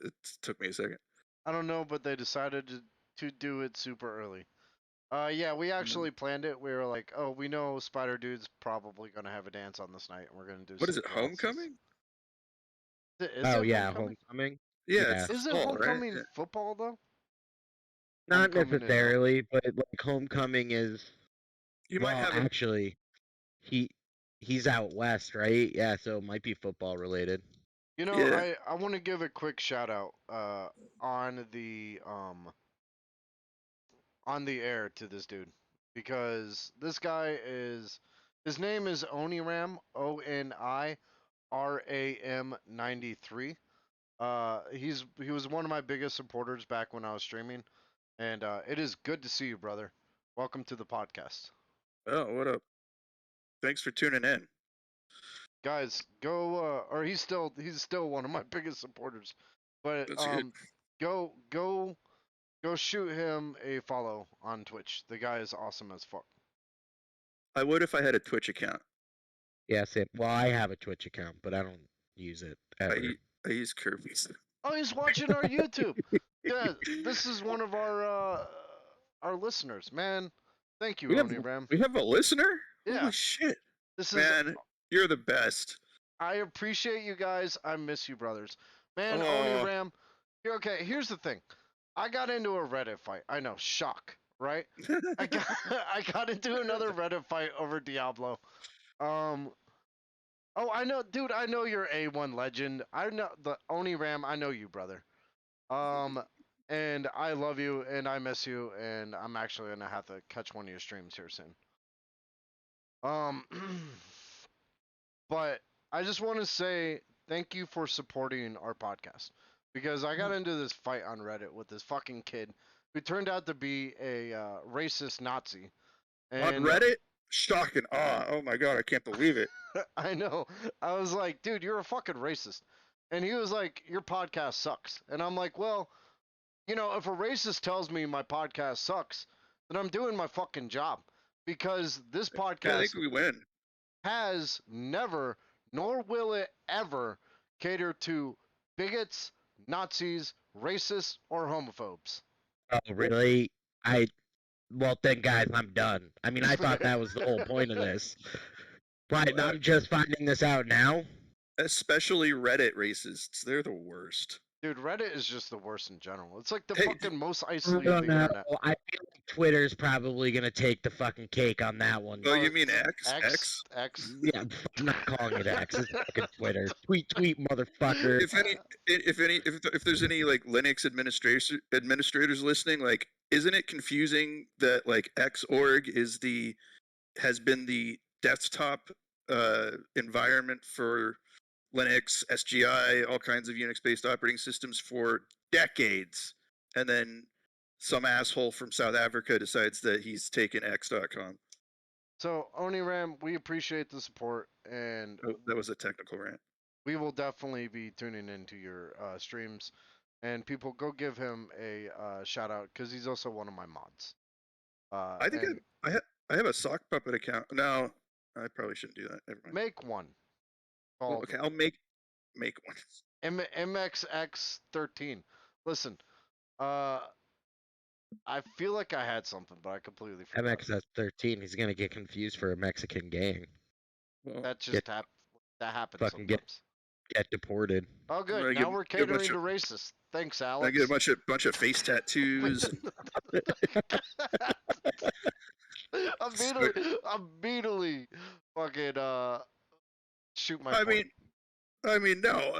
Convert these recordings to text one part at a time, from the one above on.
It took me a second. I don't know, but they decided to do it super early. Yeah, we actually planned it. We were like, oh, we know Spider Dude's probably gonna have a dance on this night, and we're gonna do. What is Sleep it? Paralysis. Homecoming? Is Oh it yeah, homecoming? homecoming. Yeah, Yeah, it's the Is it fall, right? homecoming Yeah. football though? not Homecoming and no. necessarily, but like homecoming is. You might Well, have a. actually, he he's out west, right? Yeah, so it might be football related. You know, Yeah. I want to give a quick shout out on the air to this dude because this guy is his name is Oniram ONIRAM 93. He was one of my biggest supporters back when I was streaming, and it is good to see you, brother. Welcome to the podcast. Oh, what up? Thanks for tuning in. Guys, go or he's still one of my biggest supporters. But That's good. go shoot him a follow on Twitch. The guy is awesome as fuck. I would if I had a Twitch account. Yeah, same. Well, I have a Twitch account, but I don't use it ever. I use Kirby's. Oh, he's watching our YouTube. Yeah, this is one of our listeners, man. Thank you, We have Oniram. we have a listener. Yeah. Holy shit, This is man! You're the best. I appreciate you guys. I miss you, brothers. Man, Oh. Oniram. You're okay. Here's the thing. I got into a Reddit fight. I know, shock, right? I got into another Reddit fight over Diablo. Oh, I know, dude. I know you're A1 legend. I know the Oniram. I know you, brother. And I love you, and I miss you, and I'm actually gonna have to catch one of your streams here soon. But I just want to say thank you for supporting our podcast because I got into this fight on Reddit with this fucking kid who turned out to be a racist Nazi. On Reddit, shock and awe. Oh my god, I can't believe it. I know. I was like, dude, you're a fucking racist. And he was like, your podcast sucks. And I'm like, well, you know, if a racist tells me my podcast sucks, then I'm doing my fucking job. Because this Yeah, I podcast think we win. has never, nor will it ever, cater to bigots, Nazis, racists, or homophobes. Oh, really? Well, then, guys, I'm done. I mean, I thought that was the whole point of this. But I'm just finding this out now. Especially Reddit racists. They're the worst. Dude, Reddit is just the worst in general. It's like the Hey, fucking most I isolated don't thing know. internet. I feel like Twitter's probably gonna take the fucking cake on that one. Oh, you mean X? X. Yeah, I'm not calling it X. It's fucking Twitter. Tweet, motherfucker. If there's any like Linux administrators listening, like, isn't it confusing that like Xorg has been the desktop environment for Linux, SGI, all kinds of Unix-based operating systems for decades, and then some asshole from South Africa decides that he's taken X.com. So, Oniram, we appreciate the support, and That was a technical rant. we will definitely be tuning into your streams. And people, go give him a shout out because he's also one of my mods. I think I have a sock puppet account. No, I probably shouldn't do that. Never mind. Make one. Well, okay, I'll make one. MXX13. Listen, I feel like I had something, but I completely forgot. MXS13. He's gonna get confused for a Mexican gang. Well, That just that happens fucking sometimes. Get deported. Oh, good. Right, Now get- we're get a bunch catering to of- racists. Thanks, I Alex. get a bunch of face tattoos. Immediately fucking shoot my I point. mean, no.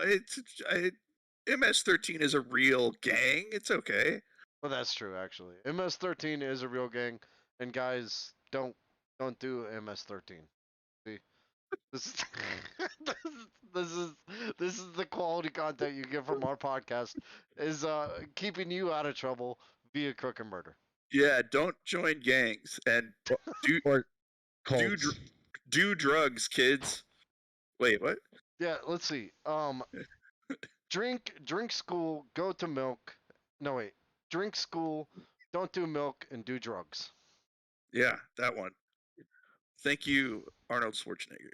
MS-13 is a real gang. It's okay. Well, that's true actually. MS-13 is a real gang, and guys, don't do MS-13. See, this is this is the quality content you get from our podcast. Is keeping you out of trouble via Crook and murder. Yeah, don't join gangs and do Or cults. do drugs, kids. Wait, what? Yeah, let's see. Drink school, go to milk. No wait. Drink school, don't do milk, and do drugs. Yeah, that one. Thank you, Arnold Schwarzenegger.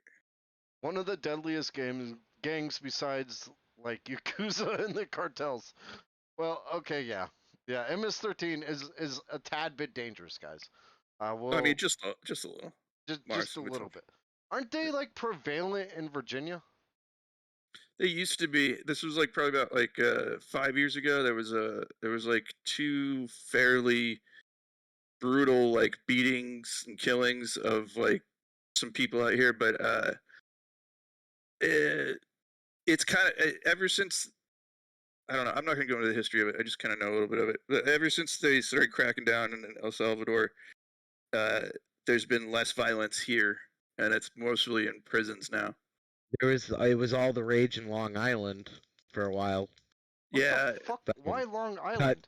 One of the deadliest gangs besides like Yakuza and the cartels. Well, okay, yeah, MS-13 is a tad bit dangerous, guys. I Well, mean, just a little. just a little bit. Aren't they like prevalent in Virginia? They used to be. This was like probably about like 5 years ago. There was like two fairly brutal like beatings and killings of like some people out here, but it's kind of ever since. I don't know. I'm not going to go into the history of it. I just kind of know a little bit of it. But ever since they started cracking down in El Salvador, uh, there's been less violence here, and it's mostly in prisons now. It was all the rage in Long Island for a while, What Yeah. the fuck? Fucking Why Long Island?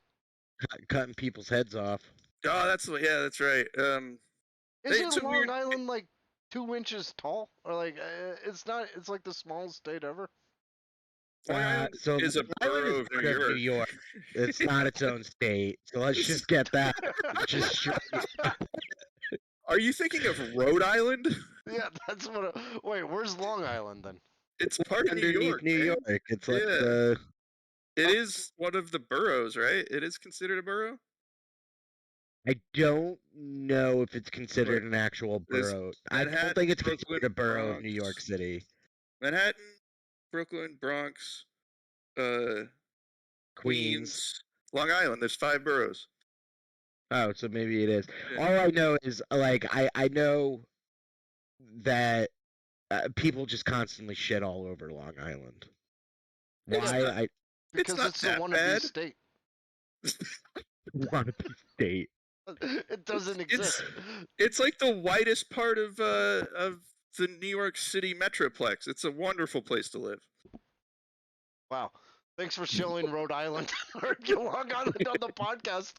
cutting people's heads off. Oh, that's right. It's Isn't a Long weird. Island like 2 inches tall? Or like it's not? It's like the smallest state ever. Long Island So is a Long Island borough is of part New of New York. York. It's not its own state. So let's just get that just straight. Are you thinking of Rhode Island? Yeah, that's what. Wait, where's Long Island then? It's part of New Underneath York. New man. York. It's like Yeah. the It is one of the boroughs, right? It is considered a borough. I don't know if it's considered an actual There's borough. I don't Manhattan, think it's Brooklyn, considered a borough of New York Bronx. City. Manhattan, Brooklyn, Bronx, Queens, Long Island. There's 5 boroughs. Oh, so maybe it is. Yeah. All I know is like I know that people just constantly shit all over Long Island. It's Why? not- I Because not it's a that wannabe bad. state. want to be state. It doesn't exist. It's like the whitest part of the New York City metroplex. It's a wonderful place to live. Wow. Thanks for showing Rhode Island or Long Island on the podcast.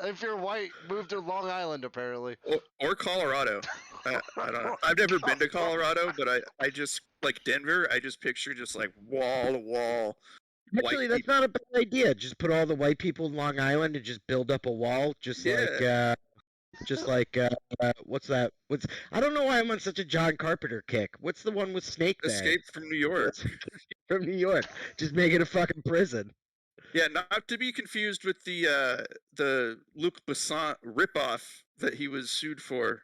If you're white, move to Long Island apparently. Or Colorado. I don't know. I've never been to Colorado, but I just like Denver. I just picture just like wall to wall. Actually, that's not a bad idea. Just put all the white people in Long Island and just build up a wall, just like what's that? I don't know why I'm on such a John Carpenter kick. What's the one with Snake Bay? Escape from New York. From New York. Just make it a fucking prison. Yeah, not to be confused with the Luc Besson ripoff that he was sued for.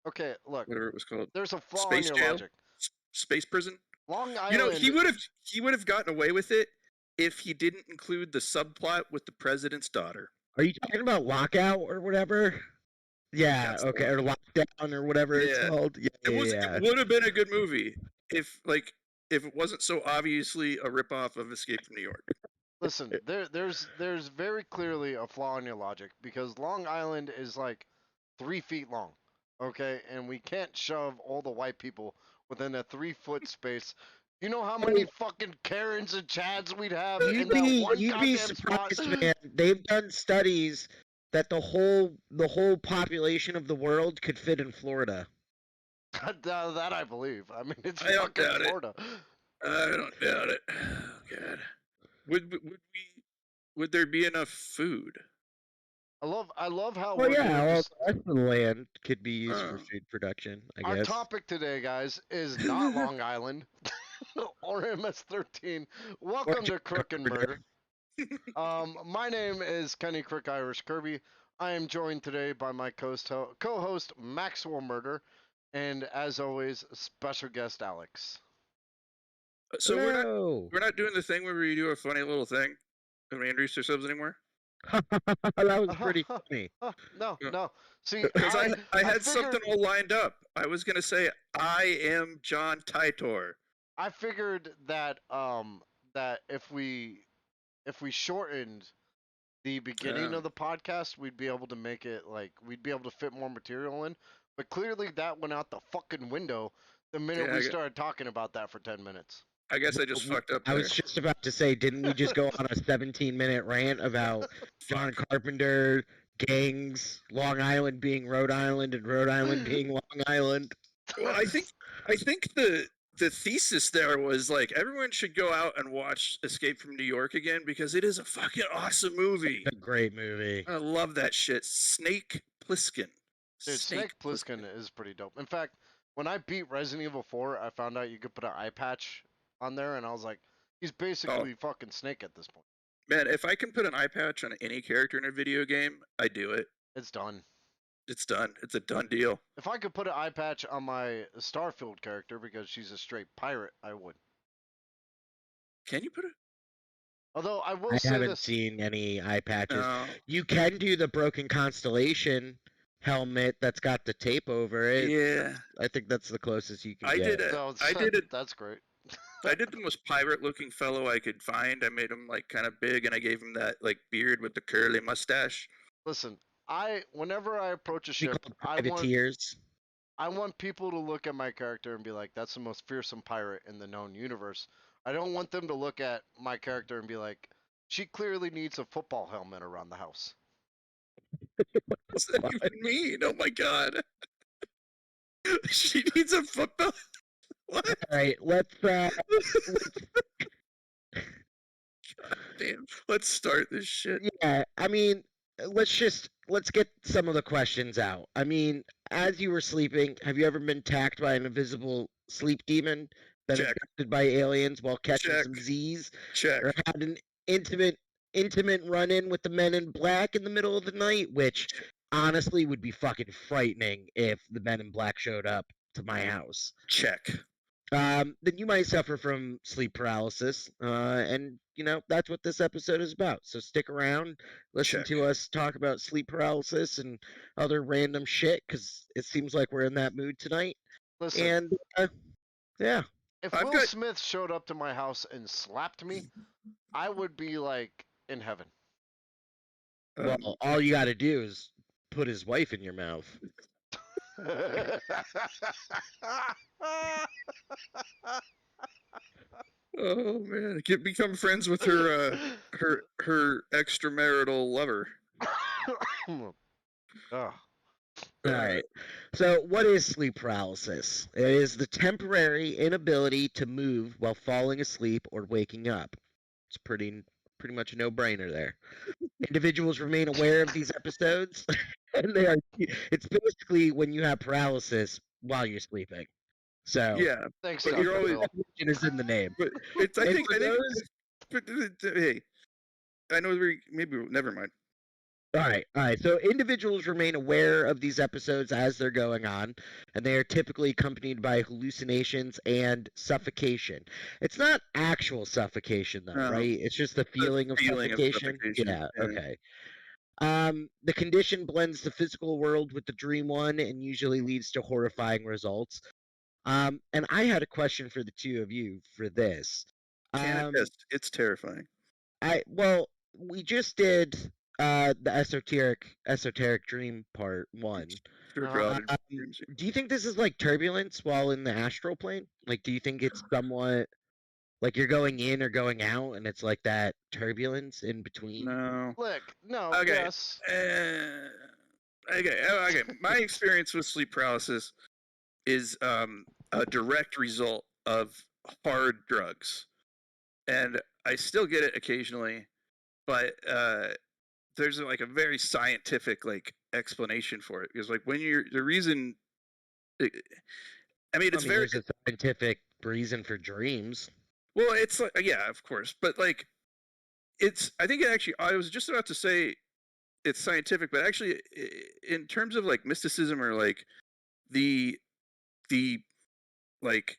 Okay, look. Whatever it was called. There's a flaw Space in your Jam? logic. Space Prison. Long Island. You know, he would have gotten away with it if he didn't include the subplot with the president's daughter. Are you talking about Lockout or whatever? Yeah, That's okay, or Lockdown or whatever it's called. Yeah, It would have been a good movie if it wasn't so obviously a ripoff of Escape from New York. Listen, there's very clearly a flaw in your logic because Long Island is like 3 feet long, okay, and we can't shove all the white people within a 3-foot space. You know how many fucking Karens and Chads we'd have in that one You'd be goddamn spot? surprised, man. They've done studies that the whole population of the world could fit in Florida. That I believe. I mean, it's I don't fucking doubt it. Florida. I don't doubt it. Oh, God. Would there be enough food? I love how Well, we're yeah, doing all this. the rest of the land could be used for Oh. food production, I Our guess. topic today, guys, is not Long Island or MS-13. Welcome to Crook and Murder. My name is Kenny Crook Irish Kirby. I am joined today by my co-host Maxwell Murder, and as always, special guest Alex. So Hello. we're not doing the thing where we do a funny little thing and we introduce ourselves anymore. That was pretty funny. No. See, Because I had figured- something all lined up. I was gonna say I am John Titor. I figured that that if we shortened the beginning Yeah. of the podcast, we'd be able to make it like we'd be able to fit more material in. But clearly that went out the fucking window the minute Yeah, we started talking about that for 10 minutes. I guess I just fucked up. I was just about to say, didn't we just go on a 17-minute rant about John Carpenter, gangs, Long Island being Rhode Island, and Rhode Island being Long Island? Well, I think the thesis there was like everyone should go out and watch Escape from New York again because it is a fucking awesome movie. A great movie. I love that shit. Snake Plissken. Dude, Snake Plissken is pretty dope. In fact, when I beat Resident Evil 4, I found out you could put an eye patch on there, and I was like, He's basically fucking Snake at this point. Man, if I can put an eye patch on any character in a video game, I do it. It's done. It's done. It's a done deal. If I could put an eye patch on my Starfield character because she's a straight pirate, I would. Can you put it? Although I will I say haven't this. seen any eye patches. No. You can do the Broken Constellation helmet that's got the tape over it. Yeah. I think that's the closest you can I get. did it. No, I did it. That's great. I did the most pirate-looking fellow I could find. I made him like kind of big, and I gave him that like beard with the curly mustache. Listen, whenever I approach a We ship, call I privateers. want people to look at my character and be like, "That's the most fearsome pirate in the known universe." I don't want them to look at my character and be like, "She clearly needs a football helmet around the house." What's that even mean? Oh my god. She needs a football. What? All right, let's Damn. Let's start this shit. yeah, I mean, let's get some of the questions out. I mean, as you were sleeping, have you ever been attacked by an invisible sleep demon, been Check. abducted by aliens while catching Check. some Z's, Check. or had an intimate run-in with the Men in Black in the middle of the night, which honestly would be fucking frightening if the Men in Black showed up to my house. Check. Then you might suffer from sleep paralysis, and you know that's what this episode is about. So stick around, listen Check. to us talk about sleep paralysis and other random shit, because it seems like we're in that mood tonight. Listen, And yeah, if I've Will got- Smith showed up to my house and slapped me, I would be like in heaven. well, all you got to do is put his wife in your mouth. Oh man, become friends with her her extramarital lover. Ugh. All right. So, what is sleep paralysis? It is the temporary inability to move while falling asleep or waking up. It's pretty much a no-brainer there. Individuals remain aware of these episodes, and it's basically when you have paralysis while you're sleeping. So, Yeah, Thanks, But Dr. you're always- Phil. it is in the name. but it's I And think for those- but hey, I know never mind. All right. So individuals remain aware of these episodes as they're going on, and they are typically accompanied by hallucinations and suffocation. It's not actual suffocation, though, No. right? It's just the feeling of feeling of suffocation. suffocation, Yeah. yeah. Okay. The condition blends the physical world with the dream one, and usually leads to horrifying results. And I had a question for the two of you for this. Can attest, it's terrifying. We just did the esoteric dream part 1. Spirituality Um, dreams. do you think this is like turbulence while in the astral plane? Like, do you think it's somewhat like you're going in or going out, and it's like that turbulence in between? No. Look, no, Okay. yes. Okay. My experience with sleep paralysis is a direct result of hard drugs, and I still get it occasionally, but there's like a very scientific like explanation for it. Because like when you're the reason, I mean, it's very there's a scientific reason for dreams. well. It's like yeah, of course, but like it's. I think it actually. I was just about to say it's scientific, but actually, in terms of like mysticism or like the like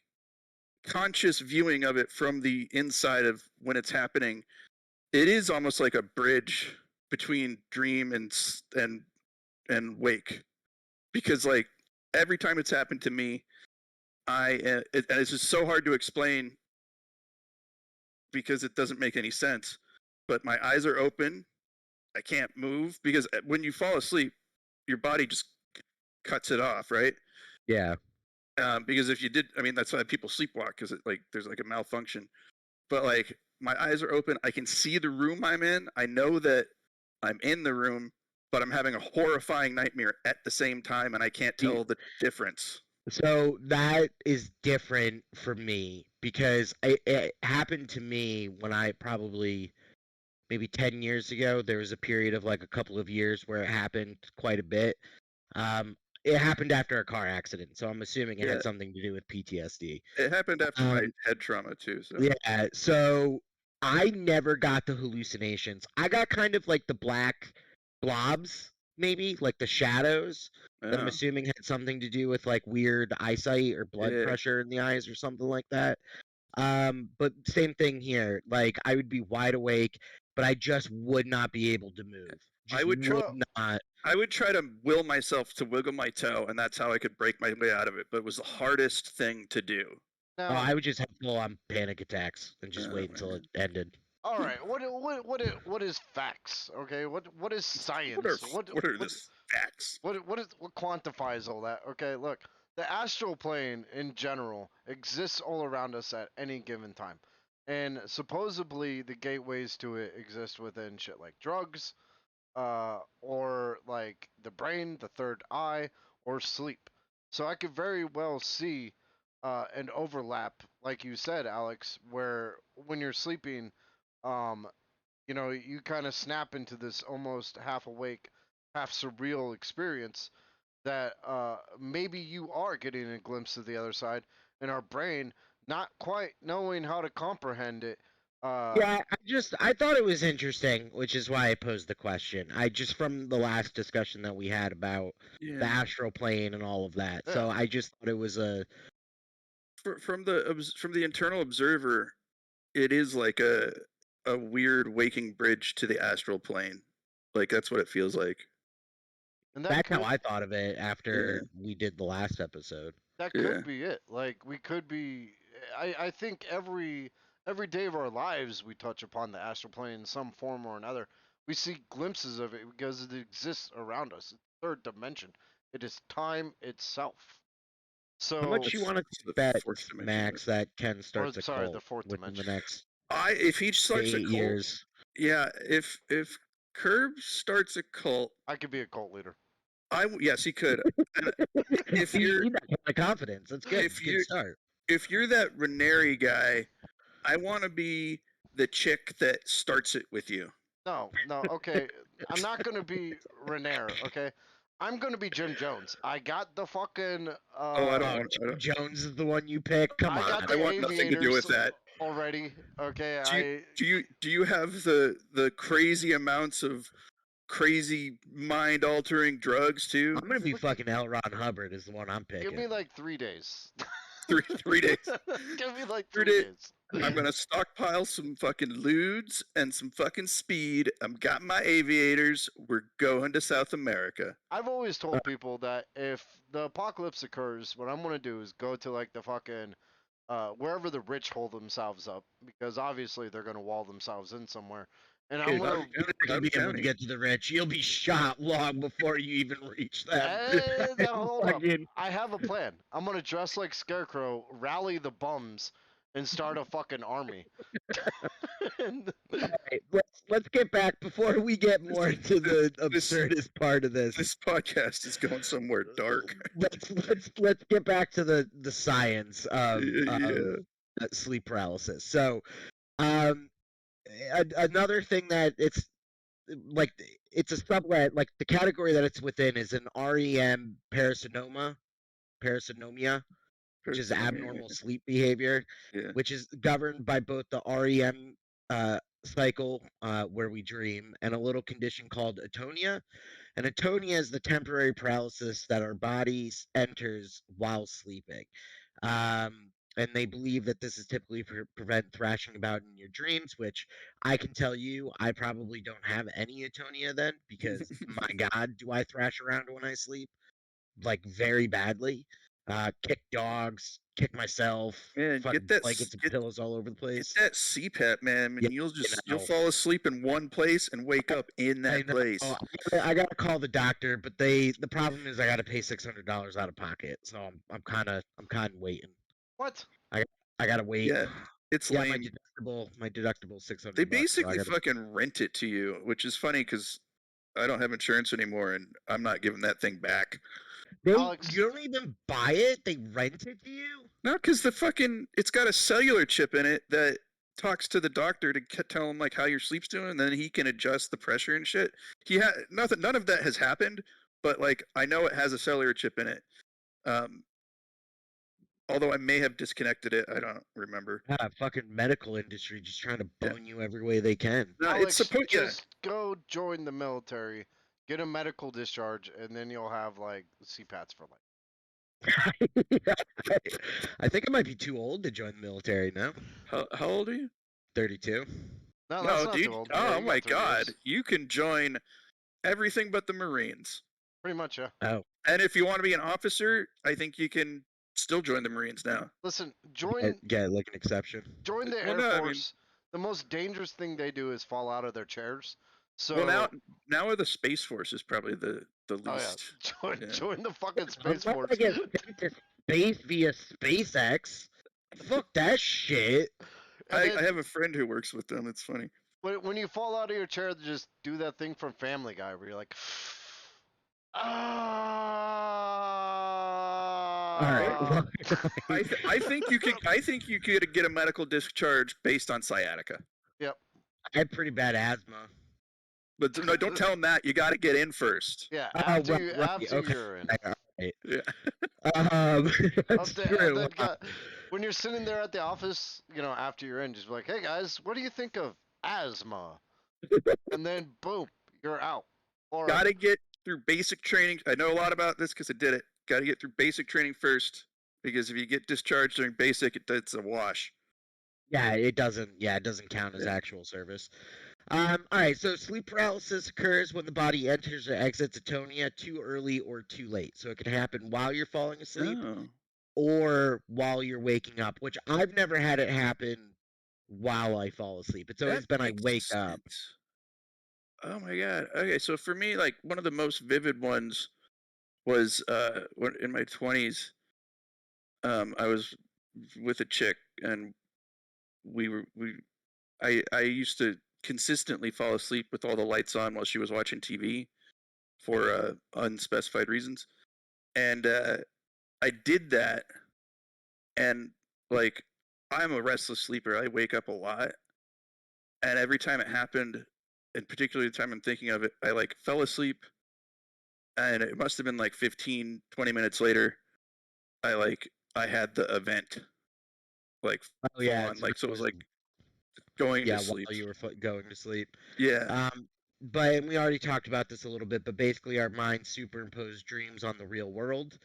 conscious viewing of it from the inside of when it's happening, it is almost like a bridge between dream and wake, because like every time it's happened to me, and it's just so hard to explain because it doesn't make any sense, but my eyes are open, I can't move, because when you fall asleep your body just cuts it off, right? Yeah. Because if you did, I mean, that's why people sleepwalk, because there's like a malfunction. But like my eyes are open, I can see the room I'm in. I know that I'm in the room, but I'm having a horrifying nightmare at the same time, and I can't tell the difference. So that is different for me, because it happened to me when I probably maybe 10 years ago. There was a period of like a couple of years where it happened quite a bit. it happened after a car accident, so I'm assuming it Yeah. had something to do with PTSD. It happened after my head trauma too. So Yeah, so I never got the hallucinations. I got kind of like the black blobs, maybe like the shadows that I'm yeah. assuming had something to do with like weird eyesight or blood Yeah. pressure in the eyes or something like that. But same thing here. Like I would be wide awake, but I just would not be able to move. Just I would try. not. I would try to will myself to wiggle my toe, and that's how I could break my way out of it. But it was the hardest thing to do. Oh, Now, I would just have full-on panic attacks and just Oh, wait until man. it ended. all right, what is facts? Okay, what is science? What are the facts? What quantifies all that? Okay, look, the astral plane in general exists all around us at any given time, and supposedly the gateways to it exist within shit like drugs, or like the brain, the third eye, or sleep. So I could very well see an overlap, like you said, Alex, where when you're sleeping, um, you kind of snap into this almost half awake, half surreal experience that maybe you are getting a glimpse of the other side, and our brain not quite knowing how to comprehend it. Yeah, I thought it was interesting, which is why I posed the question. I just from the last discussion that we had about the Yeah. astral plane and all of that. So Yeah. I just thought it was a From the internal observer, it is like a weird waking bridge to the astral plane. Like that's what it feels like. And that that's could how I thought of it after Yeah. we did the last episode. that Yeah. could be it. Like we could be. I think every day of our lives we touch upon the astral plane in some form or another. We see glimpses of it because it exists around us. It's third dimension. It is time itself. How much So, you want to It's the bet, fourth dimension. Max, that Ken starts a sorry, the cult fourth within the dimension. next If he starts a 8 cult, years? yeah. If Curb starts a cult, I could be a cult leader. yes, he could. And if You you're need that kind of confidence. That's good. if It's a good you start. if you're that Ranieri guy, I want to be the chick that starts it with you. No, okay. I'm not gonna be Renair, okay? I'm gonna be Jim Jones. I got the fucking Oh, I don't Oh, want. Jim Jones is the one you pick. Come I got on. the I want nothing to do with aviators that. already. Okay, Do you have the crazy amounts of crazy mind altering drugs too? I'm gonna be Look, fucking L. Ron Hubbard is the one I'm give me picking. like 3 days. 3 days. Give me like 3 three days. days. I'm gonna stockpile some fucking lewds and some fucking speed. I'm got my aviators. We're going to South America. I've always told people that if the apocalypse occurs, what I'm gonna do is go to like the fucking wherever the rich hold themselves up, because obviously they're gonna wall themselves in somewhere. And I'm Dude, gonna. you're not gonna be able to get to the rich. You'll be shot long before you even reach them. Now hold up. Fucking- I have a plan. I'm gonna dress like Scarecrow, rally the bums, and start a fucking army. And- Alright, let's get back before we get more into the absurdist part of this. This podcast is going somewhere dark. Let's get back to the science of Yeah. sleep paralysis. So, another thing that it's like it's a sublet, like the category that it's within is an REM parasinomia, which is abnormal sleep behavior, Yeah. which is governed by both the REM cycle, where we dream, and a little condition called atonia. And atonia is the temporary paralysis that our bodies enters while sleeping. And they believe that this is typically prevent thrashing about in your dreams, which I can tell you, I probably don't have any atonia then, because my God, do I thrash around when I sleep? Like very badly. Kick dogs, kick myself, Man, fucking blankets and pillows all over the place. Get that CPAP, man, and Yeah, you'll fall asleep in one place and wake up in that place. I gotta call the doctor, but the problem is I gotta pay $600 out of pocket, so I'm kind of waiting. what? I gotta wait. Yeah, it's lame. My deductible $600. They basically fucking rent it to you, which is funny because I don't have insurance anymore, and I'm not giving that thing back. Alex, You don't even buy it; they rent it to you. No, because it's got a cellular chip in it that talks to the doctor to tell him like how your sleep's doing, and then he can adjust the pressure and shit. None of that has happened, but like I know it has a cellular chip in it. Although I may have disconnected it, I don't remember. Ah, fucking medical industry just trying to Yeah. bone you every way they can. No, it's Alex, supposed. Yeah. just go join the military, get a medical discharge, and then you'll have like CPATs for life. I think I might be too old to join the military now. How old are you? 32. No, that's No, not dude. too old. Yeah, Oh you my got 3 God, years. you can join everything but the Marines. Pretty much, yeah. Oh, And if you want to be an officer, I think you can still join the Marines now. Listen, join like an exception. the Well, Air no, I mean- Force. The most dangerous thing they do is fall out of their chairs. So Well, now the Space Force is probably the oh yeah, least. Yeah. join the fucking I'm Space not Force. gonna get sent to space via SpaceX. Fuck that shit. And I then have a friend who works with them. It's funny. when you fall out of your chair, just do that thing from Family Guy where you're like, All right. ah. Well, I think you could. I think you could get a medical discharge based on sciatica. Yep. I have pretty bad asthma. But no, don't tell them that. You got to get in first. Yeah, Oh, after right, okay. you're in. All right. Yeah. That's true. When you're sitting there at the office, after you're in, just be like, hey guys, what do you think of asthma? And then boom, you're out. Or Got to get through basic training. I know a lot about this because I did it. Got to get through basic training first, because if you get discharged during basic, it's a wash. Yeah, it doesn't. Yeah, it doesn't count as actual service. All right. So sleep paralysis occurs when the body enters or exits atonia too early or too late. So it can happen while you're falling asleep Oh, or while you're waking up. Which I've never had it happen while I fall asleep. It's always that been I makes wake up. sense. Oh my God. Okay, so for me, like one of the most vivid ones was when in my 20s. I was with a chick, and I used to consistently fall asleep with all the lights on while she was watching TV for unspecified reasons. And I did that, and like I'm a restless sleeper. I wake up a lot, and every time it happened, and particularly the time I'm thinking of it, I like fell asleep, and it must have been like 15, 20 minutes later, I had the event, like Oh yeah, full on, it's like so it was like annoying. going Yeah, to sleep. while you were going to sleep. Yeah. But and we already talked about this a little bit, but basically our minds superimpose dreams on the real world,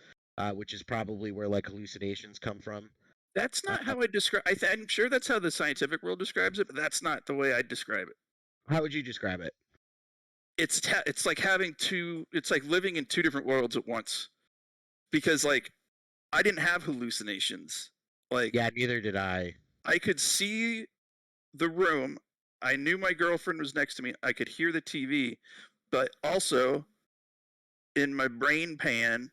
which is probably where like hallucinations come from. That's not how I describe. I'm sure that's how the scientific world describes it, but that's not the way I describe it. How would you describe it? It's like having two. It's like living in two different worlds at once. Because like I didn't have hallucinations. Like Yeah, neither did I. I could see the room. I knew my girlfriend was next to me. I could hear the TV, but also in my brain pan,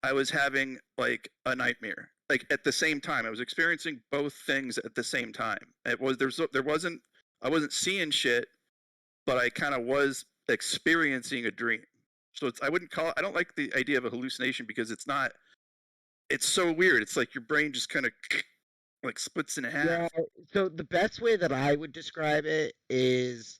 I was having like a nightmare. Like at the same time, I was experiencing both things at the same time. It was there wasn't I wasn't seeing shit, but I kind of was experiencing a dream. So I wouldn't call it. I don't like the idea of a hallucination because it's not. It's so weird. It's like your brain just kind of like splits in half. Yeah, so the best way that I would describe it is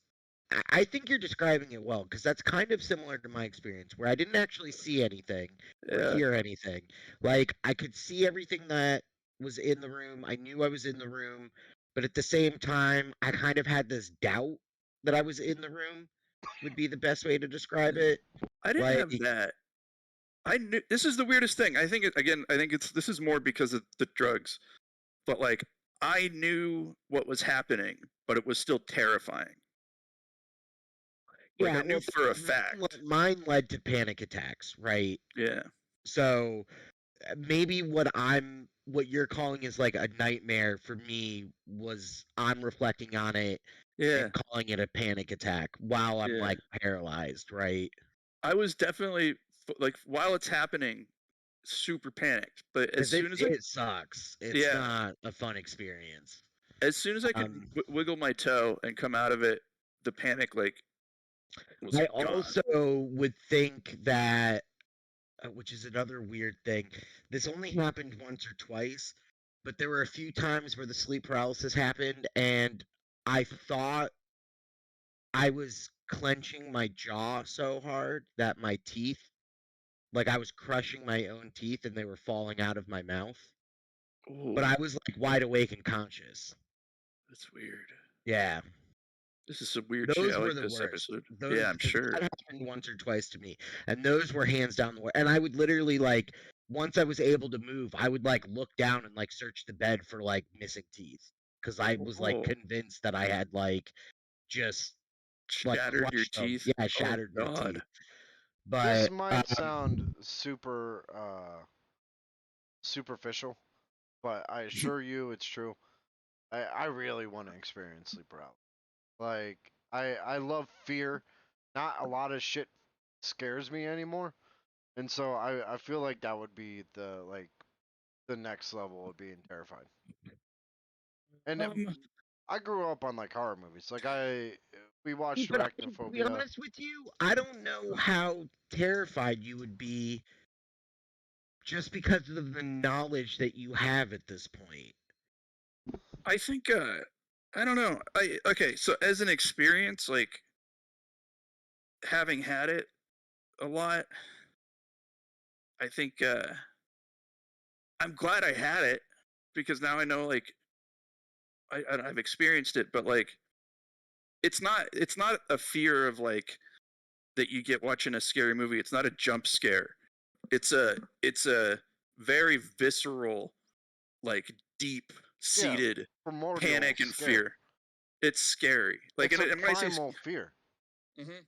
I think you're describing it well because that's kind of similar to my experience where I didn't actually see anything or Yeah. hear anything. Like I could see everything that was in the room. I knew I was in the room, but at the same time, I kind of had this doubt that I was in the room would be the best way to describe it. I didn't Like have that. I knew this is the weirdest thing. I think this is more because of the drugs. But like I knew what was happening, but it was still terrifying. Like yeah, I knew well, for a fact. mine led to panic attacks, right? Yeah. So maybe what you're calling is like a nightmare for me was I'm reflecting on it Yeah. and calling it a panic attack while I'm Yeah. like paralyzed, right? I was definitely like while it's happening, super panicked. But as 'Cause soon as I it sucks. It's yeah, not a fun experience. as soon as I could wiggle my toe and come out of it, the panic like was I gone. also would think that, which is another weird thing. This only happened once or twice, but there were a few times where the sleep paralysis happened, and I thought I was clenching my jaw so hard that my teeth like I was crushing my own teeth and they were falling out of my mouth. Ooh, But I was like wide awake and conscious. that's weird. Yeah. This is some weird shit. Those I were like the this worst. episode. Those Yeah, I'm sure. that happened once or twice to me, and those were hands down the worst. And I would literally like once I was able to move, I would like look down and like search the bed for like missing teeth because I was like Oh. convinced that I had like just like Shattered your crushed them. teeth. Yeah, I Oh shattered my God. teeth. This But might sound super superficial, but I assure you it's true. I really want to experience sleep paralysis. Like I love fear. Not a lot of shit scares me anymore. And so I feel like that would be the next level of being terrified. And I grew up on like horror movies. Like we watched but to be Arachnophobia. honest with you, I don't know how terrified you would be just because of the knowledge that you have at this point. I think I don't know. Okay, so as an experience, like having had it a lot, I think I'm glad I had it because now I know like I've experienced it, but like it's not a fear of like that you get watching a scary movie. It's not a jump scare. It's a very visceral, like deep seated Primordial panic and scare. fear. It's scary. Like It's a and when I say primal fear. Mhm.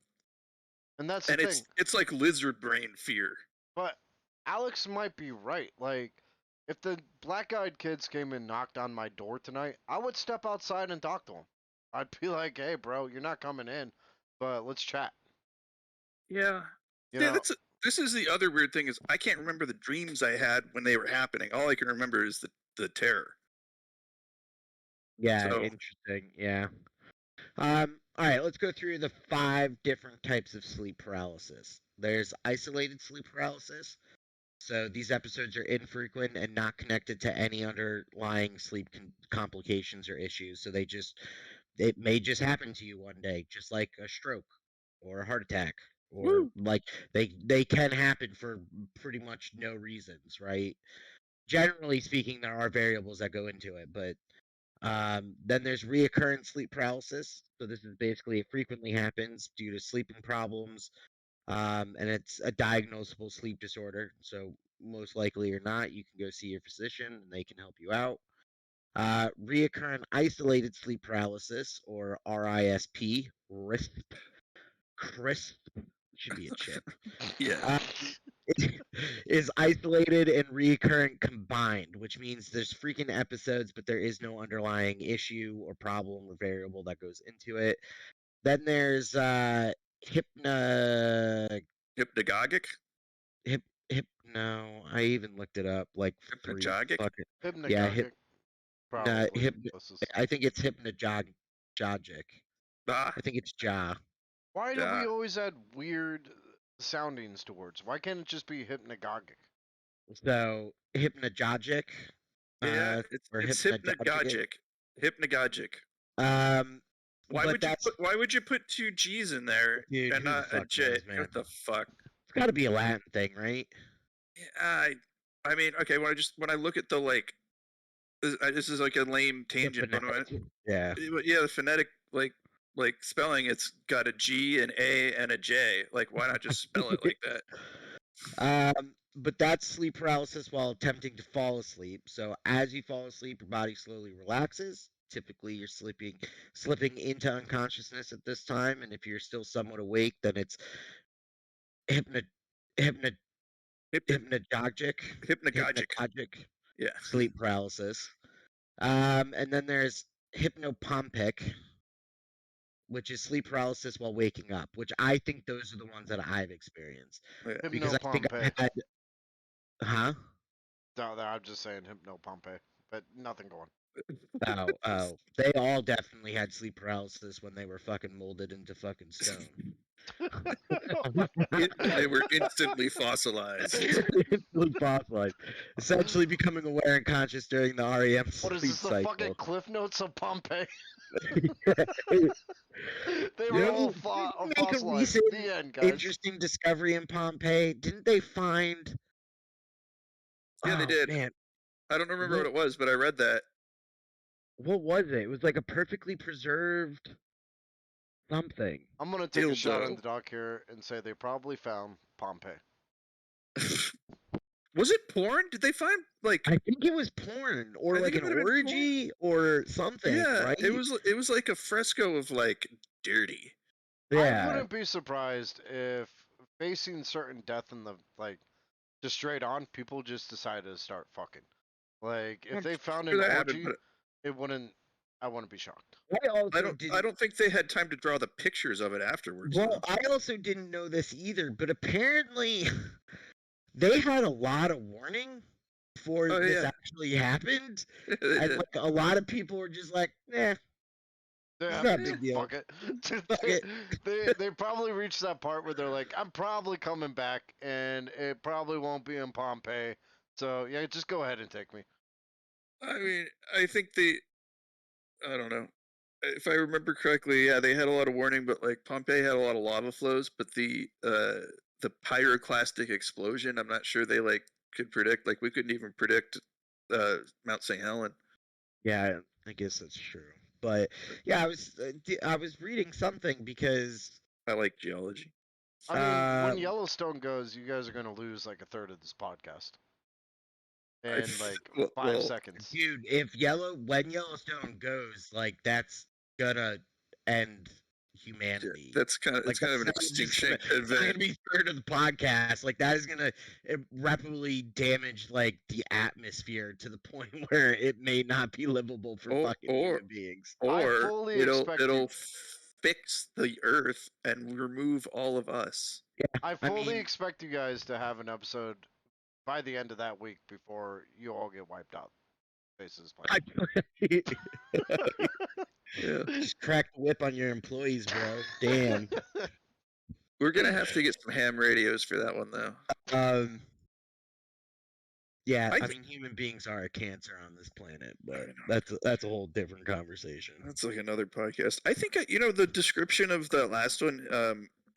And that's the and thing. it's like lizard brain fear. But Alex might be right. Like, if the black-eyed kids came and knocked on my door tonight, I would step outside and talk to them. I'd be like, "Hey, bro, you're not coming in, but let's chat." Yeah. You Yeah, know? this is the other weird thing is I can't remember the dreams I had when they were happening. All I can remember is the terror. Yeah, So interesting. Yeah. All right, let's go through the 5 different types of sleep paralysis. There's isolated sleep paralysis. So these episodes are infrequent and not connected to any underlying sleep complications or issues. So it may just happen to you one day, just like a stroke or a heart attack, or woo. like they can happen for pretty much no reasons, right? Generally speaking, there are variables that go into it, but then there's reoccurrent sleep paralysis. So this is basically it frequently happens due to sleeping problems, and it's a diagnosable sleep disorder. So most likely or not, you can go see your physician and they can help you out. Reoccurrent isolated sleep paralysis, or RISP, CRISP, should be a chip. Yeah. Is isolated and recurrent combined, which means there's frequent episodes, but there is no underlying issue or problem or variable that goes into it. Then there's hypnagogic. No, I even looked it up like 3 Hypnagogic? fucking yeah, Hypnagogic, no, probably. Closest. I think it's hypnagogic. Ah, I think it's jaw. Why do yeah. we always add weird soundings to words? Why can't it just be hypnagogic? So hypnagogic, Yeah, or it's hypnagogic. Hypnagogic. Um, but that's Why would you put 2 G's in there dude, and who the not a fuck J? knows, man? What the fuck? It's got to be a Latin thing, right? Yeah, I mean, okay, when I look at the like this is like a lame tangent, but Yeah. yeah, the phonetic like spelling, it's got a G, an A, and a J. Like, why not just spell it like that? But that's sleep paralysis while attempting to fall asleep. So as you fall asleep, your body slowly relaxes. Typically, you're slipping into unconsciousness at this time, and if you're still somewhat awake, then it's hypno, hypno, hypnagogic, Hypnagogic. Yeah. sleep paralysis. And then there's hypnopompic, which is sleep paralysis while waking up, which I think those are the ones that I've experienced. Yeah. Because I think I've Hypnopompe. had, huh? No, I'm just saying hypnopompe, but nothing going. Oh, they all definitely had sleep paralysis when they were fucking molded into fucking stone. They were instantly fossilized. Instantly fossilized, essentially becoming aware and conscious during the REM What is sleep this, the cycle. fucking Cliff Notes of Pompeii? They were You all know, didn't they make a fossilized. recent The end, guys. interesting discovery in Pompeii? Didn't they find? Yeah, they Oh did. man, I don't remember what what it was, but I read that. what was it? It was like a perfectly preserved something. I'm gonna take a shot in Dildo. the dock here and say they probably found Pompeii. Was it porn? Did they find like? I think it was porn or I think like it an might have been porn. orgy or something, Yeah, right? it was like a fresco of like dirty. I Yeah. wouldn't be surprised if facing certain death in the just straight on, people just decided to start fucking. Like if I'm they found sure an that happened, orgy, but it wouldn't. I wouldn't be shocked. I also I didn't. don't think they had time to draw the pictures of it afterwards. Well, Though. I also didn't know this either, but apparently they had a lot of warning before Oh this yeah, actually happened, they and did. like a lot of people were just like, "Eh, it's Yeah, not a big deal." fuck it. Fuck it. They probably reached that part where they're like, I'm probably coming back, and it probably won't be in Pompeii. So yeah, just go ahead and take me. I mean, I think I don't know. If I remember correctly, yeah, they had a lot of warning, but like Pompeii had a lot of lava flows, but the pyroclastic explosion, I'm not sure they like could predict. Like we couldn't even predict Mount St. Helen. Yeah, I guess that's true. But yeah, I was reading something because I like geology. I mean, when um, Yellowstone goes, you guys are gonna lose like a third of this podcast I in like well, 5 seconds. dude, when Yellowstone goes, like that's gonna end humanity. that's kind Like of that's an not just extinction it's not gonna event. be third of the podcast. Like that is gonna irreparably damage like the atmosphere to the point where it may not be livable for Or fucking or human beings. I or fully expect you. it'll fix the Earth and remove all of us. Yeah, I I fully mean, expect you guys to have an episode by the end of that week before you all get wiped out. Faces planet. Yeah, just crack the whip on your employees, bro. Damn. we're gonna have to get some ham radios for that one though. Um. Yeah, I I th- mean, human beings are a cancer on this planet, I but know. that's a whole different conversation. That's like another podcast. I think the description of the last one,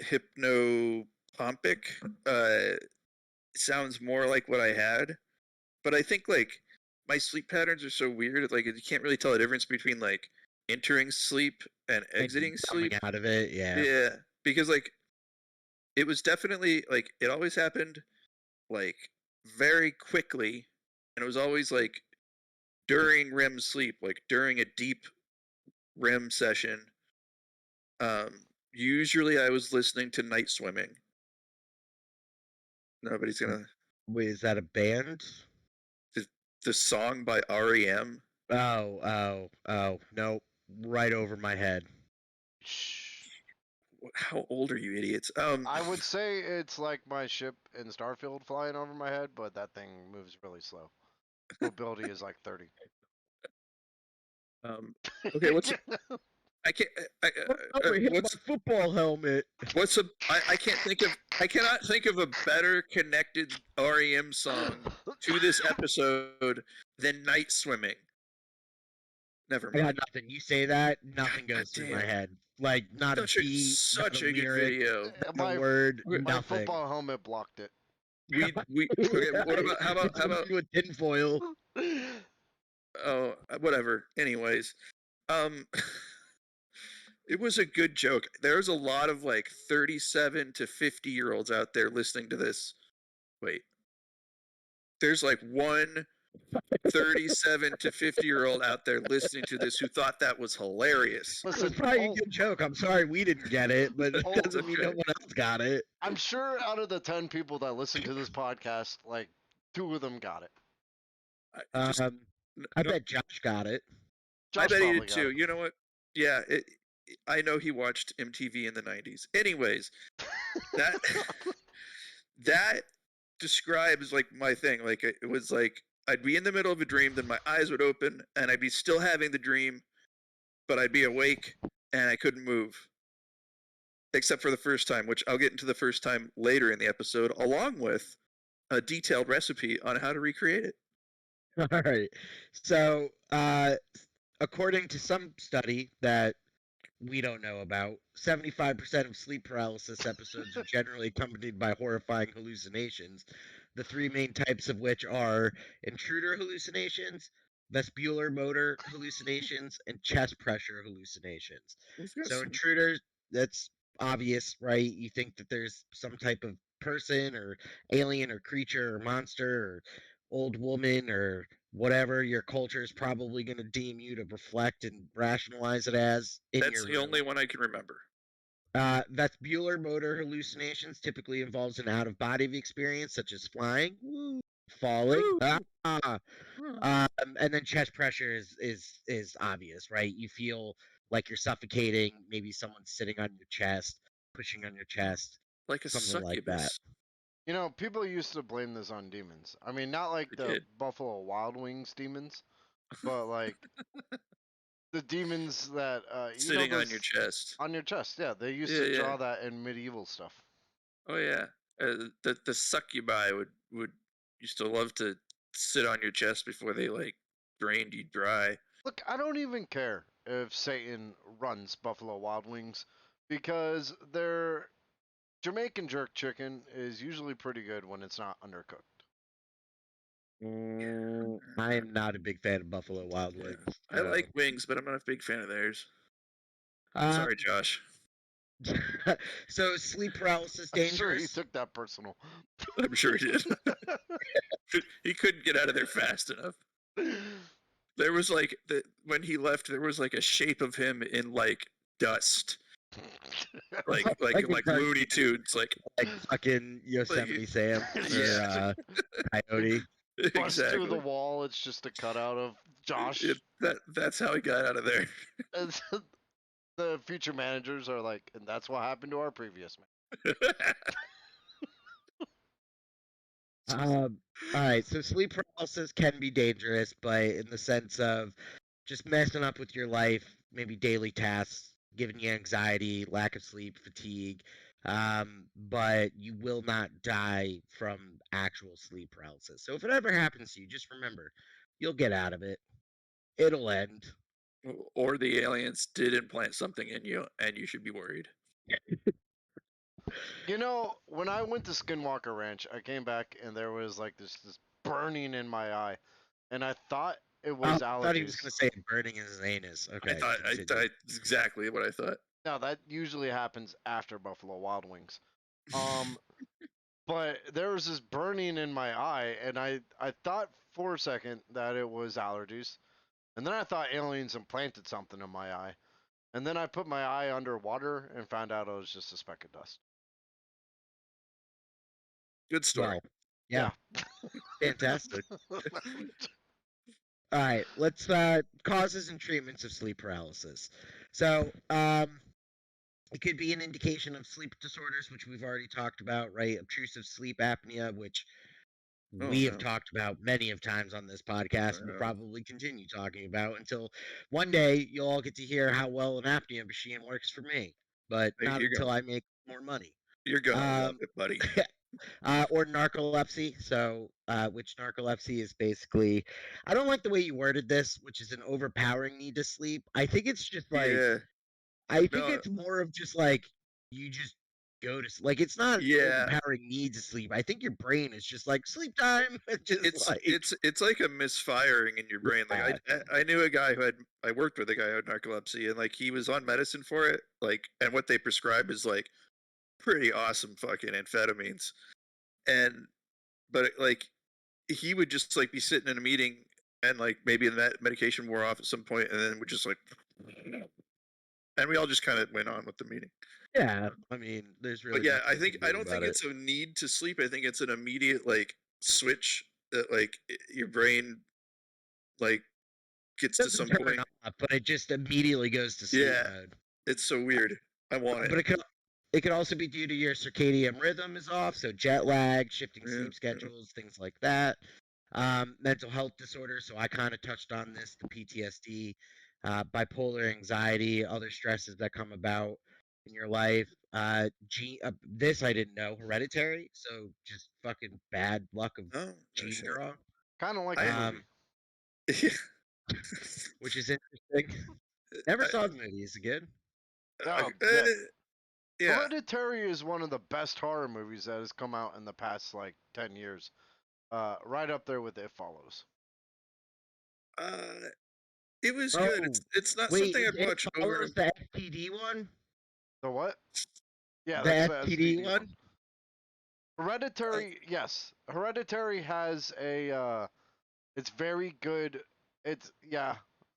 hypnopompic, sounds more like what I had, but I think like my sleep patterns are so weird. Like you can't really tell the difference between like entering sleep and And exiting coming sleep. out of it, yeah. Yeah, because like it was definitely like it always happened like very quickly, and it was always like during REM sleep, like during a deep REM session. Usually I was listening to Night Swimming. Nobody's gonna Wait, is that a band? the, the song by REM. Oh, nope. Right over my head. Shh. How old are you idiots? I would say it's like my ship in Starfield flying over my head, but that thing moves really slow. Mobility is like 30. Okay, what's I can't We're hitting what's my football helmet. what's a I cannot think of a better connected REM song to this episode than Night Swimming. Never I got mind. nothing. You say that, nothing God goes through my damn. head. Like not a beat, not Such a a good lyric, video. not a word, My My nothing. football helmet blocked it. We okay. What about how about with tinfoil? oh whatever. Anyways, um, it was a good joke. There's a lot of like 37 to 50-year-olds out there listening to this. Wait, there's like one 37 to 50-year-old out there listening to this who thought that was hilarious. It was Listen, probably a good joke. I'm sorry we didn't get it, but it Oh, doesn't mean no okay. one else got it. I'm sure out of the 10 people that listen to this podcast, like 2 of them got it. Just I no, bet Josh got it. I Josh bet he probably did got too. it. You know what? Yeah, I know he watched MTV in the 90s. Anyways, that that describes like my thing. Like it was like I'd be in the middle of a dream, then my eyes would open, and I'd be still having the dream, but I'd be awake and I couldn't move. Except for the first time, which I'll get into the first time later in the episode, along with a detailed recipe on how to recreate it. All right. So, according to some study that we don't know about. 75% of sleep paralysis episodes are generally accompanied by horrifying hallucinations, the three main types of which are intruder hallucinations, vestibular motor hallucinations, and chest pressure hallucinations. He's got So, some. intruders, that's obvious, right? You think that there's some type of person or alien or creature or monster or old woman or whatever your culture is probably going to deem you to reflect and rationalize it as in That's your the room. only one I can remember. Vestibular motor hallucinations typically involves an out-of-body experience such as flying, falling, and then chest pressure is obvious, right? You feel like you're suffocating. Maybe someone's sitting on your chest, pushing on your chest, Like a something like that. succubus. You know, people used to blame this on demons. I mean, not like They the did. Buffalo Wild Wings demons, but like the demons that Sitting on your those chest. on your chest. Yeah, they used Yeah, to yeah. draw that in medieval stuff. Oh yeah. The succubi would used to love to sit on your chest before they like drained you dry. Look, I don't even care if Satan runs Buffalo Wild Wings because their Jamaican jerk chicken is usually pretty good when it's not undercooked. I am not a big fan of Buffalo Wild Yeah. Wings. I like wings, but I'm not a big fan of theirs. Um, Sorry, Josh. so sleep paralysis I'm sure he dangerous? took that personal. I'm sure he did. He couldn't get out of there fast enough. There was like when he left, there was like a shape of him in like dust, like Like a Looney Tunes, like fucking Yosemite Sam yeah, or Coyote. Bust through the exactly. wall. It's just a cutout of Josh. That's how he got out of there. And the future managers are like, and that's what happened to our previous man. All right, so sleep paralysis can be dangerous, but in the sense of just messing up with your life, maybe daily tasks, giving you anxiety, lack of sleep, fatigue. But you will not die from actual sleep paralysis. So if it ever happens to you, just remember, you'll get out of it. It'll end. Or the aliens did implant something in you, and you should be worried. You know, when I went to Skinwalker Ranch, I came back and there was like this burning in my eye, and I thought it was I thought he was allergies. going to say burning in his anus. Okay, I continue. thought exactly what I thought. No, that usually happens after Buffalo Wild Wings. But there was this burning in my eye, and I thought for a second that it was allergies, and then I thought aliens implanted something in my eye, and then I put my eye under water and found out it was just a speck of dust. Good story. Well, yeah, fantastic. Yeah. All right, let's causes and treatments of sleep paralysis. So, it could be an indication of sleep disorders, which we've already talked about, right? Obtrusive sleep apnea, which Oh we have no. talked about many of times on this podcast, and we'll Uh, probably continue talking about until one day you'll all get to hear how well an apnea machine works for me, but not you're until I make more money. gonna love it, buddy. Or narcolepsy. So, which narcolepsy is basically, I don't like the way you worded this, which is an overpowering need to sleep. I think it's just like, Yeah. I think No. it's more of just like, you just go to, like, it's not Yeah. overpowering need to sleep. I think your brain is just like, sleep time. Just like, It's like a misfiring in your brain. Like I knew a guy I worked with a guy who had narcolepsy, and like he was on medicine for it. Like, and what they prescribe is like pretty awesome fucking amphetamines. And but like he would just like be sitting in a meeting, and like maybe the medication wore off at some point, and then would just like, and we all just kind of went on with the meeting. yeah, I mean, there's really But yeah, nothing you can I do don't about think it. it's a need to sleep. I think it's an immediate like switch that like your brain like gets It to doesn't some turn point. off, but it just immediately goes to sleep Yeah, mode. it's so weird. I want But it. it could also be due to your circadian rhythm is off, so jet lag, shifting Yeah, sleep schedules, things like that. Mental health disorders, so I kind of touched on this, the PTSD, bipolar anxiety, other stresses that come about in your life. This I didn't know, hereditary, so just fucking bad luck of oh no gene shit. draw, Kind of like the I movie. which is interesting. Never I, saw the movie. Is it good? Oh, uh, yeah. yeah. Hereditary is one of the best horror movies that has come out in the past like 10 years. Right up there with It Follows. It was good. Oh, It's not wait, something is I'd it watch over follows and the STD one? The what? Yeah, The that's the STD STD one? one. Hereditary, yes. Hereditary has a it's very good. It's yeah.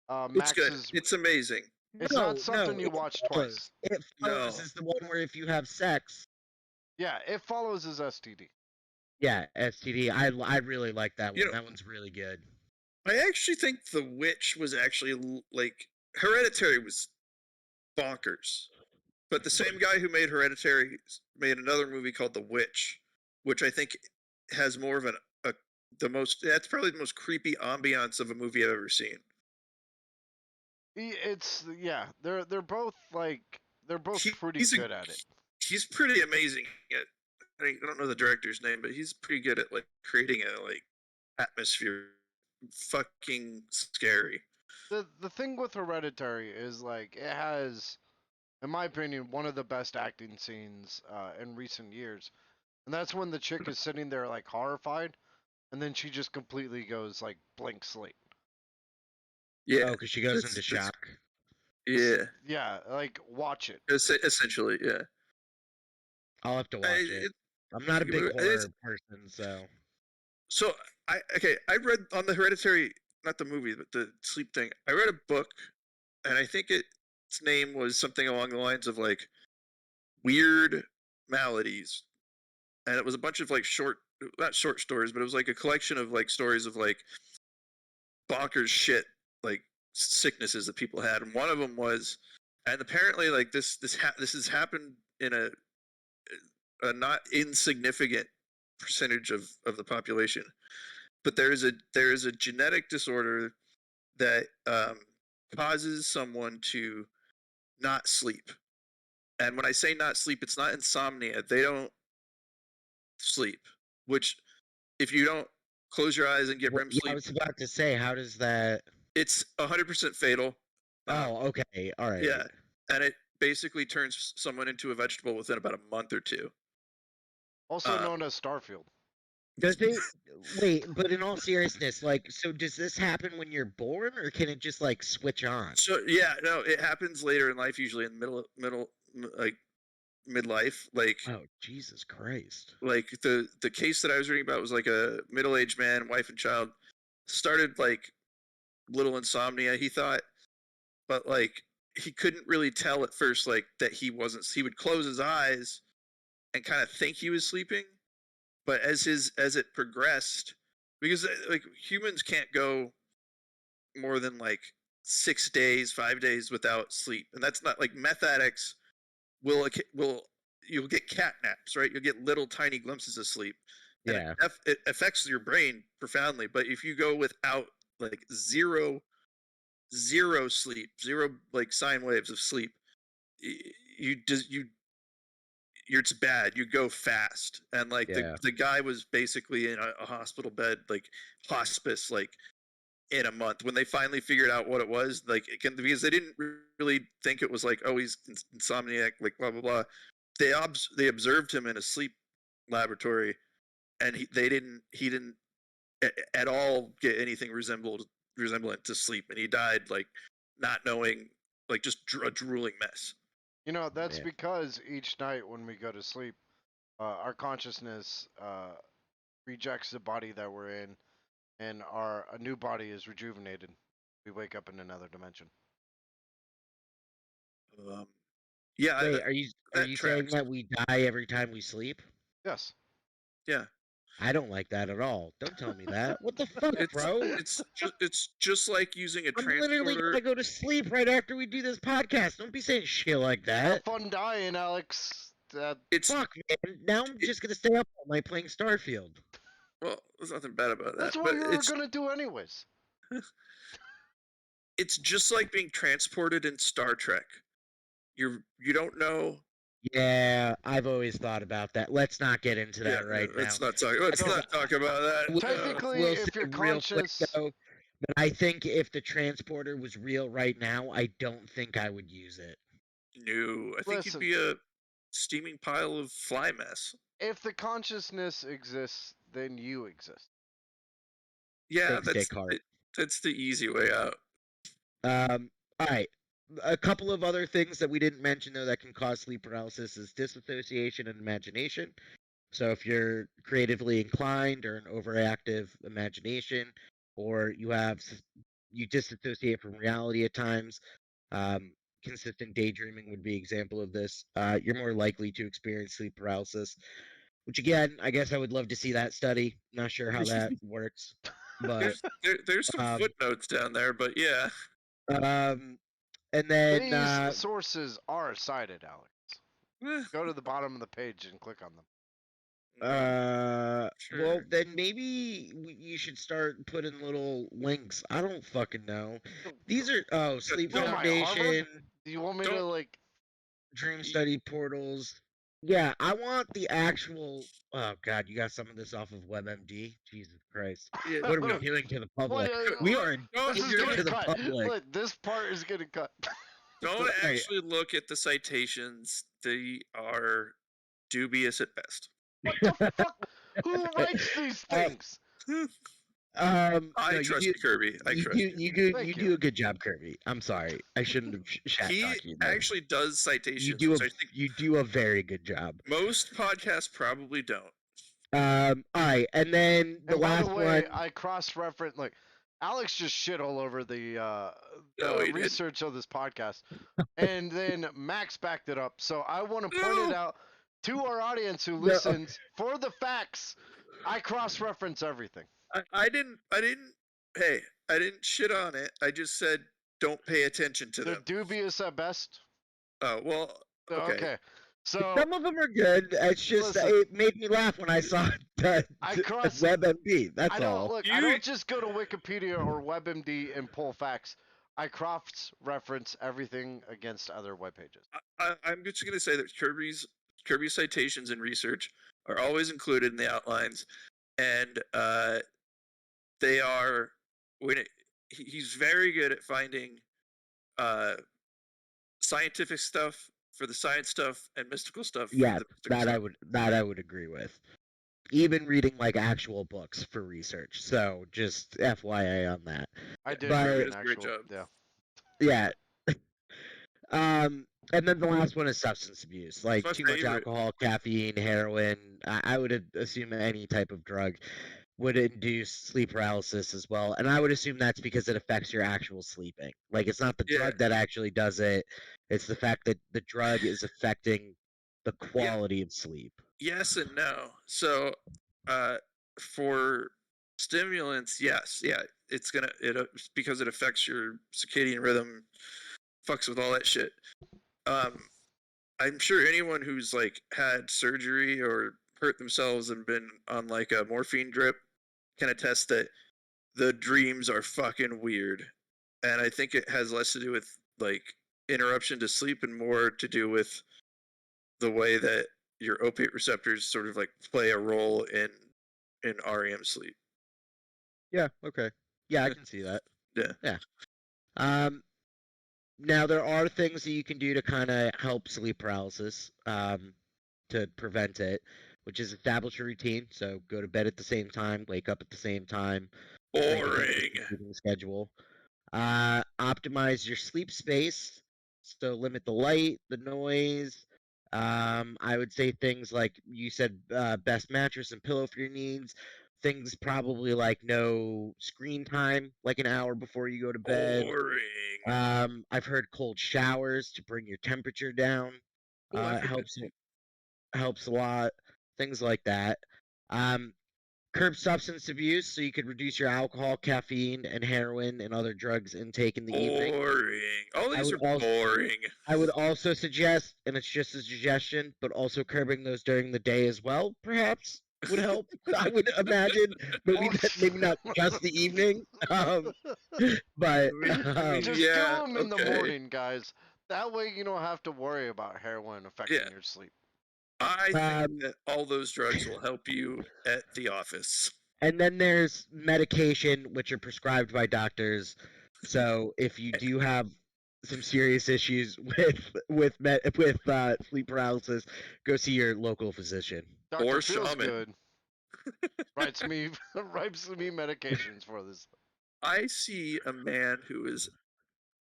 it's Max good. is It's amazing. it's not No, something you it watch follows. twice. It follows No. is the one where if you have sex. Yeah, It Follows is STD. Yeah, STD. I really like that You one. know, That one's really good. I actually think The Witch was actually like Hereditary was bonkers. But the same guy who made Hereditary made another movie called The Witch, which I think has more of a the most that's probably the most creepy ambiance of a movie I've ever seen. It's yeah, they're both like they're both He, pretty he's a, good at it. he's pretty amazing at I don't know the director's name, but he's pretty good at like creating a like atmosphere fucking scary. The thing with Hereditary is like it has, in my opinion, one of the best acting scenes in recent years, and that's when the chick is sitting there like horrified, and then she just completely goes like blank slate. Yeah. Oh, because she goes into That's shock. yeah. Yeah, like watch it. Essentially, yeah. I'll have to I, watch it. it, I'm not a big it's, horror person, so. so I read on the Hereditary, not the movie, but the sleep thing. I read a book, and I think its name was something along the lines of like weird maladies, and it was a bunch of like not short stories, but it was like a collection of like stories of like bonkers shit, like sicknesses that people had, and one of them was, and apparently like this has happened in a not insignificant percentage of the population, but there is a genetic disorder that causes someone to not sleep. And when I say not sleep, it's not insomnia. They don't sleep, which if you don't close your eyes and get REM Yeah, I sleep, was about to say, how does that? it's 100% fatal. Oh, okay, all right. Yeah, and it basically turns someone into a vegetable within about a month or two. Also Um, known as Starfield. Does it? Wait, but in all seriousness, like, so does this happen when you're born, or can it just like switch on? so yeah, no, it happens later in life, usually in like midlife. Oh, Jesus Christ! Like the case that I was reading about was like a middle-aged man, wife and child, started like little insomnia, he thought, but like he couldn't really tell at first like that he wasn't. He would close his eyes and kind of think he was sleeping, but as it progressed, because like humans can't go more than like 6 days, 5 days without sleep, and that's not like meth addicts will you'll get cat naps, right? You'll get little tiny glimpses of sleep, and Yeah, it affects your brain profoundly. But if you go without like zero sleep, zero like sine waves of sleep, you just it's bad. You go fast, and like yeah, the guy was basically in a hospital bed, like hospice, like in a month. When they finally figured out what it was, like because they didn't really think it was like, oh, he's insomniac, like blah blah blah. They observed him in a sleep laboratory, and he didn't at all get anything resemblant to sleep, and he died like not knowing, like just a drooling mess. You know, that's yeah. because each night when we go to sleep, our consciousness rejects the body that we're in, and our a new body is rejuvenated. We wake up in another dimension. Um, yeah, Wait, are that you saying tracks. that we die every time we sleep? Yes. Yeah, I don't like that at all. Don't tell me that. What the fuck, it's bro? it's just like using a I'm literally transporter. gonna go to sleep right after we do this podcast. Don't be saying shit like Have that. fun dying, Alex. It's Fuck, man. Now I'm it, just gonna stay up all night playing Starfield. well, there's nothing bad about that, That's what but you were gonna do anyways. it's just like being transported in Star Trek. You don't know. Yeah, I've always thought about that. Let's not get into Yeah, that right now. let's So not talk about that. technically, We'll say if you're real quick conscious, though, but I think if the transporter was real right now, I don't think I would use it. No, I think you'd Listen. be a steaming pile of fly mess. If the consciousness exists, then you exist. Yeah, Thanks, Descartes. that's the easy way out. All right. A couple of other things that we didn't mention though that can cause sleep paralysis is disassociation and imagination. So if you're creatively inclined or an overactive imagination, or you disassociate from reality at times, consistent daydreaming would be an example of this. You're more likely to experience sleep paralysis. Which again, I guess I would love to see that study. Not sure how that works, but There's some footnotes down there, but yeah. And then These sources are cited, Alex. Go to the bottom of the page and click on them. Sure. Well, then maybe you should start putting little links. I don't fucking know. These are Sleep What am I, Foundation, Harvard? Do you want me to like Dream Study portals. Yeah, I want the actual. Oh God, you got some of this off of WebMD. Jesus Christ, Yeah, what are we doing to the public? We are this is doing gonna to the cut. public. Look, this part is gonna cut. Don't actually look at the citations. They are dubious at best. What the fuck? Who writes these things? I no, trust you, Kirby. I trust you. You do a good job, Kirby. I'm sorry, I shouldn't have shat He talked you. There. actually does citations. You do a very good job. Most podcasts probably don't. All right, and then the last by the way, one. I cross-reference. Like, Alex just shit all over the he research of this podcast, and then Max backed it up. So I want to point it out to our audience who listens for the facts. I cross-reference everything. I didn't. Hey, I didn't shit on it. I just said don't pay attention to They're them. dubious at best. Oh well. Okay. So some of them are good. It's just it made me laugh when I saw WebMD. That's all. I don't just go to Wikipedia or WebMD and pull facts. I cross-reference everything against other web pages. I'm just gonna say that Kirby's citations and research are always included in the outlines, and they are he's very good at finding scientific stuff for the science stuff and mystical stuff. Yeah, for the I would agree with. Even reading like actual books for research. So just FYI on that. I did read an great job. Yeah. And then the last one is substance abuse, like too much alcohol, caffeine, heroin. I would assume any type of drug would induce sleep paralysis as well, and I would assume that's because it affects your actual sleeping. Like it's not the drug that actually does it; it's the fact that the drug is affecting the quality of sleep. Yes and no. So, for stimulants, yes, it's because it affects your circadian rhythm, fucks with all that shit. I'm sure anyone who's like had surgery or hurt themselves and been on like a morphine drip can attest that the dreams are fucking weird, and I think it has less to do with like interruption to sleep and more to do with the way that your opiate receptors sort of like play a role in REM sleep. Yeah. Okay. Yeah, I can see that. Yeah. Now there are things that you can do to kind of help sleep paralysis, to prevent it, which is establish a routine. So go to bed at the same time, wake up at the same time. Boring. Schedule. Optimize your sleep space. So limit the light, the noise. I would say things like you said, best mattress and pillow for your needs. Things probably like no screen time, like an hour before you go to bed. Boring. I've heard cold showers to bring your temperature down. Helps a lot. Things like that. Curb substance abuse, so you could reduce your alcohol, caffeine, and heroin and other drugs intake in the evening. Boring. All these are boring. I would also suggest, and it's just a suggestion, but also curbing those during the day as well, perhaps would help. I would imagine, maybe not just the evening, but just do them in the morning, guys. That way you don't have to worry about heroin affecting your sleep. I think that all those drugs will help you at the office. And then there's medication, which are prescribed by doctors. So if you do have some serious issues with sleep paralysis, go see your local physician. Doctor Or feels shaman. good. writes me medications for this. I see a man who is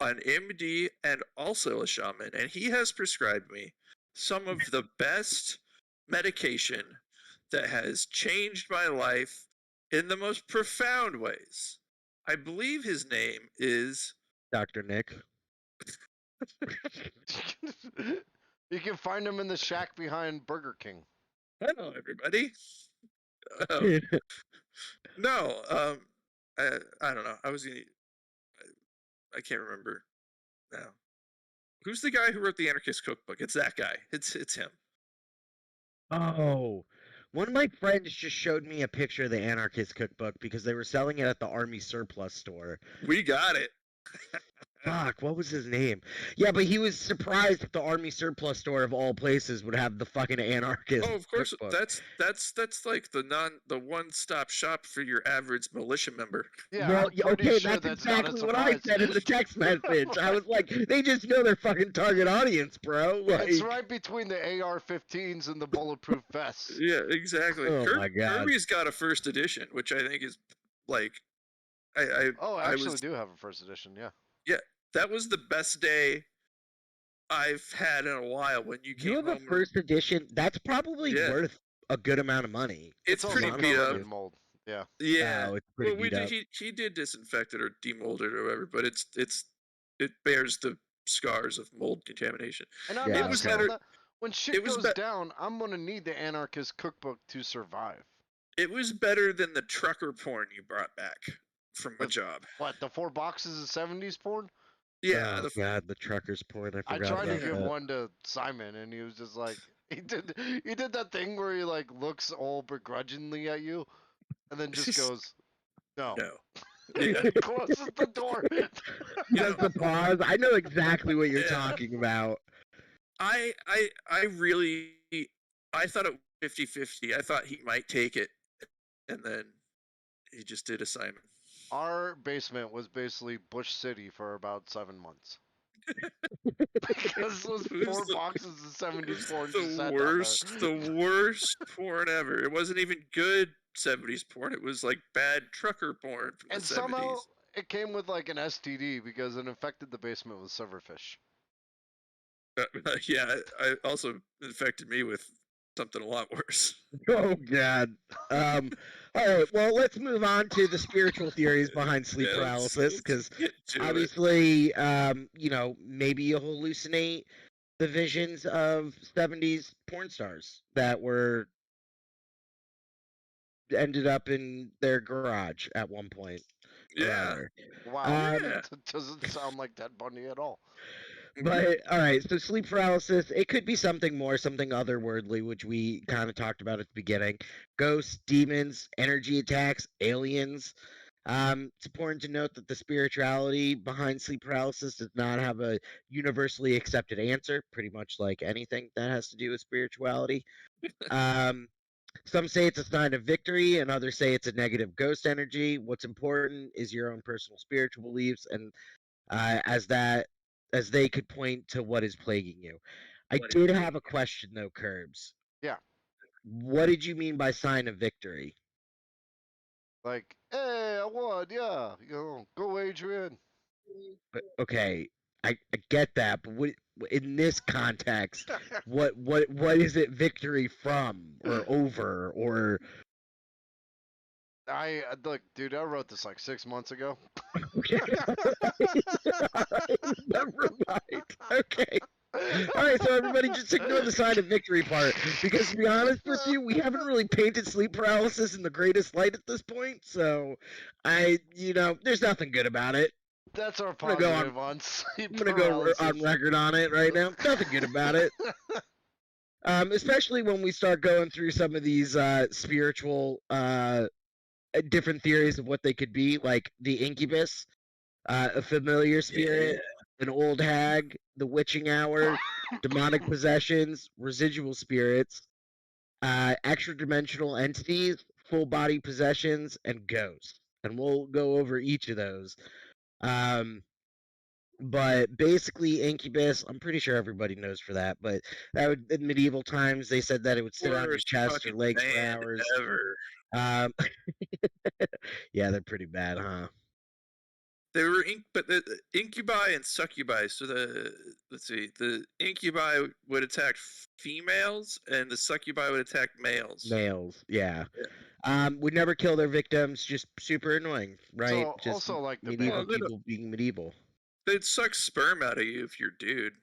an MD and also a shaman, and he has prescribed me some of the best medication that has changed my life in the most profound ways. I believe his name is Dr. Nick. You can find him in the shack behind Burger King. Hello, everybody. No, I don't know. I can't remember now. Who's the guy who wrote the Anarchist Cookbook? It's that guy. It's him. Oh, one of my friends just showed me a picture of the Anarchist Cookbook because they were selling it at the Army Surplus store. We got it. Fuck, what was his name? Yeah, but he was surprised that the Army Surplus store of all places would have the fucking Anarchist. Oh, of course. Cookbook. That's like the one-stop shop for your average militia member. Yeah, Well, I'm pretty okay, sure that's not a exactly what I surprise. said in the text message. I was like, they just know their fucking target audience, bro. Like, It's right between the AR-15s and the bulletproof vests. Yeah, exactly. Oh my God. Kirby's got a first edition, which I think is like, I actually do have a first edition. Yeah. that was the best day I've had in a while when you you came have a home. first edition. That's probably Yeah. worth a good amount of money. It's also pretty honestly beat covered up. in mold. Yeah. Yeah. Oh, it's pretty Well, we beat did. up. He did disinfect it or demold it or whatever, but it bears the scars of mold contamination. And I'm Yeah, not was saying better- that when shit it was goes down, I'm gonna need the Anarchist Cookbook to survive. It was better than the trucker porn you brought back from my job. What, the 4 boxes of 70s porn? Yeah, Oh God, the truckers porn. I I forgot tried to about give that. one to Simon, and he was just like, he did that thing where he like looks all begrudgingly at you, and then just goes, no. No. Closes the door. Just the pause. I know exactly what you're Yeah. talking about. I really I thought it was 50-50. I thought he might take it, and then he just did a Simon. Our basement was basically Bush City for about 7 months. Because those It was 4 the- boxes of 70s porn just The sat worst, down there. the worst porn ever. It wasn't even good 70s porn. It was like bad trucker porn from And the 70s. somehow it came with like an STD because it infected the basement with silverfish. Yeah, I also infected me with something a lot worse. Oh God. All right. Well, let's move on to the spiritual theories behind sleep Yeah, let's paralysis, because get to it. obviously, maybe you hallucinate the visions of 70s porn stars that were ended up in their garage at one point. or Yeah. other. Wow, Um, that doesn't sound like Ted Bundy at all. But all right, so sleep paralysis, it could be something more, something otherworldly, which we kind of talked about at the beginning. Ghosts, demons, energy attacks, aliens. It's important to note that the spirituality behind sleep paralysis does not have a universally accepted answer, pretty much like anything that has to do with spirituality. Some say it's a sign of victory, and others say it's a negative ghost energy. What's important is your own personal spiritual beliefs, and as they could point to what is plaguing you. I did have a question though, Curbs. Yeah. What did you mean by sign of victory? Like, hey, I won, yeah. Go Adrian. Okay, I get that, but in this context, what is it victory from or over or? Look, dude, I wrote this like 6 months ago. Okay. Never mind. Okay. All right, so everybody just ignore the sign of victory part, because to be honest with you, we haven't really painted sleep paralysis in the greatest light at this point. So, there's nothing good about it. That's our I'm gonna go positive on sleep I'm gonna go paralysis. on record on it right now. Nothing good about it. Especially when we start going through some of these spiritual different theories of what they could be, like the incubus, a familiar spirit, an old hag, the witching hour, demonic possessions, residual spirits, extra-dimensional entities, full body possessions, and ghosts. And we'll go over each of those. But basically, incubus, I'm pretty sure everybody knows for that. But that would, in medieval times, they said that it would sit on your Worst chest or fucking legs for band hours. ever. Um, yeah, they're pretty bad, huh? They were but the incubi and succubi. So let's see, the incubi would attack females, and the succubi would attack males. Males, yeah. Yeah. Would never kill their victims. Just super annoying, right? So Just also like the medieval band. Well, people being medieval. they'd suck sperm out of you if you're a dude.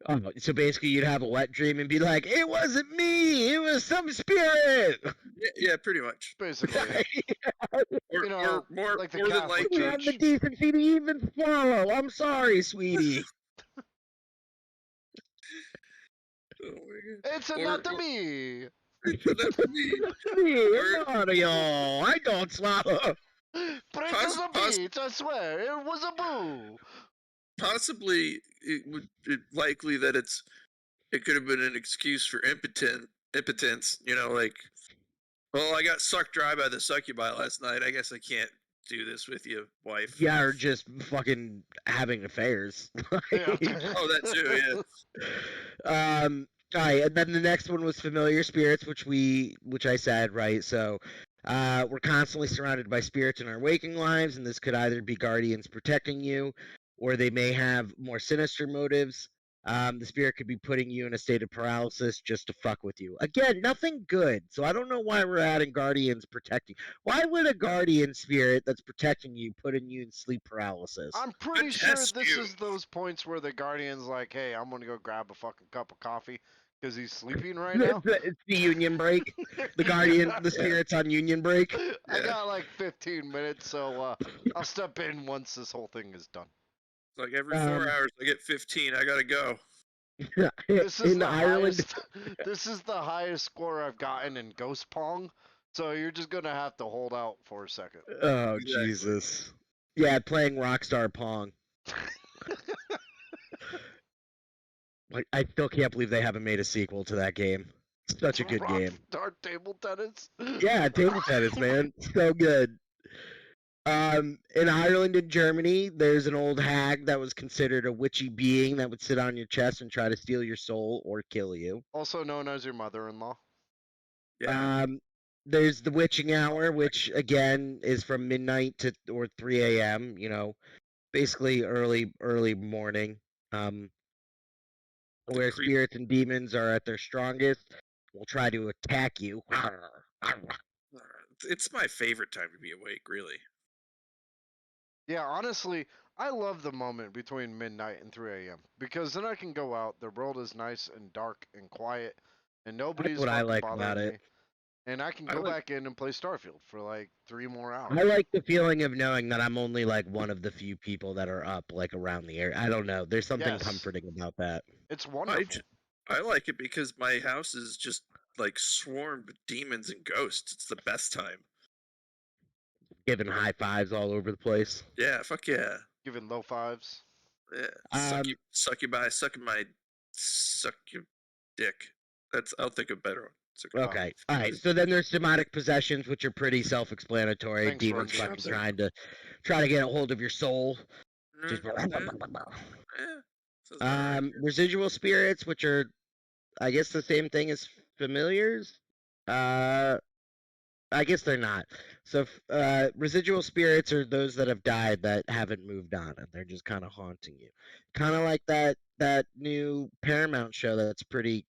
Oh, so basically, you'd have a wet dream and be like, "It wasn't me. It was some spirit." Yeah, pretty much. Basically, yeah. Or, You know, more like the than Catholic You likely. have the Church. decency to even swallow. I'm sorry, sweetie. Oh my god. It's anatomy. It's anatomy. Me, Or I'm not y'all. I don't swallow. Princess of Peach, I swear, it was a boo. possibly it would it likely that it could have been an excuse for impotence. You know, like, well, I got sucked dry by the succubi last night. I guess I can't do this with you, wife. Yeah, or just fucking having affairs. Yeah. Oh, that too. Yeah. All right, and then the next one was familiar spirits, which I said, right? So, we're constantly surrounded by spirits in our waking lives, and this could either be guardians protecting you, or they may have more sinister motives. The spirit could be putting you in a state of paralysis just to fuck with you. Again, nothing good. So I don't know why we're adding guardians protecting. Why would a guardian spirit that's protecting you putting you in sleep paralysis? I'm pretty Good sure test, this you. is those points where the Guardian's like, hey, I'm gonna go grab a fucking cup of coffee because he's sleeping right now. It's the union break. The guardian, the spirits on union break. I got like 15 minutes, so I'll step in once this whole thing is done. It's like every 4 hours I get 15. I gotta go. This is In the Ireland, highest. This is the highest score I've gotten in Ghost Pong. So you're just gonna have to hold out for a second. oh Exactly. Jesus, yeah, playing Rockstar Pong. Like, I still can't believe they haven't made a sequel to that game. It's such a good game. Rockstar table tennis. Yeah, table tennis, man, so good. In Ireland and Germany, there's an old hag that was considered a witchy being that would sit on your chest and try to steal your soul or kill you. Also known as your mother-in-law. Yeah. There's the witching hour, which again is from midnight to or 3 a.m. You know, basically early morning. Where creep. spirits and demons are at their strongest, will try to attack you. It's my favorite time to be awake, really. Yeah, honestly, I love the moment between midnight and 3 a.m. because then I can go out. The world is nice and dark and quiet, and That's nobody's what I fucking like bothering about it. me. And I can I go like back in and play Starfield for like 3 more hours. I like the feeling of knowing that I'm only like one of the few people that are up like around the area. I don't know. There's something Yes. comforting about that. It's wonderful. I like it because my house is just like swarmed with demons and ghosts. It's the best time. Giving high fives all over the place. Yeah, fuck yeah. Giving low fives. Yeah. Suck you by sucking my suck your dick. I'll think of a better one. Okay. All right. So then there's demonic possessions, which are pretty self-explanatory. Thanks, Demons Roger. fucking trying to get a hold of your soul. Just... Residual spirits, which are, I guess, the same thing as familiars. I guess they're not. So, residual spirits are those that have died that haven't moved on, and they're just kind of haunting you. Kind of like that new Paramount show that's pretty.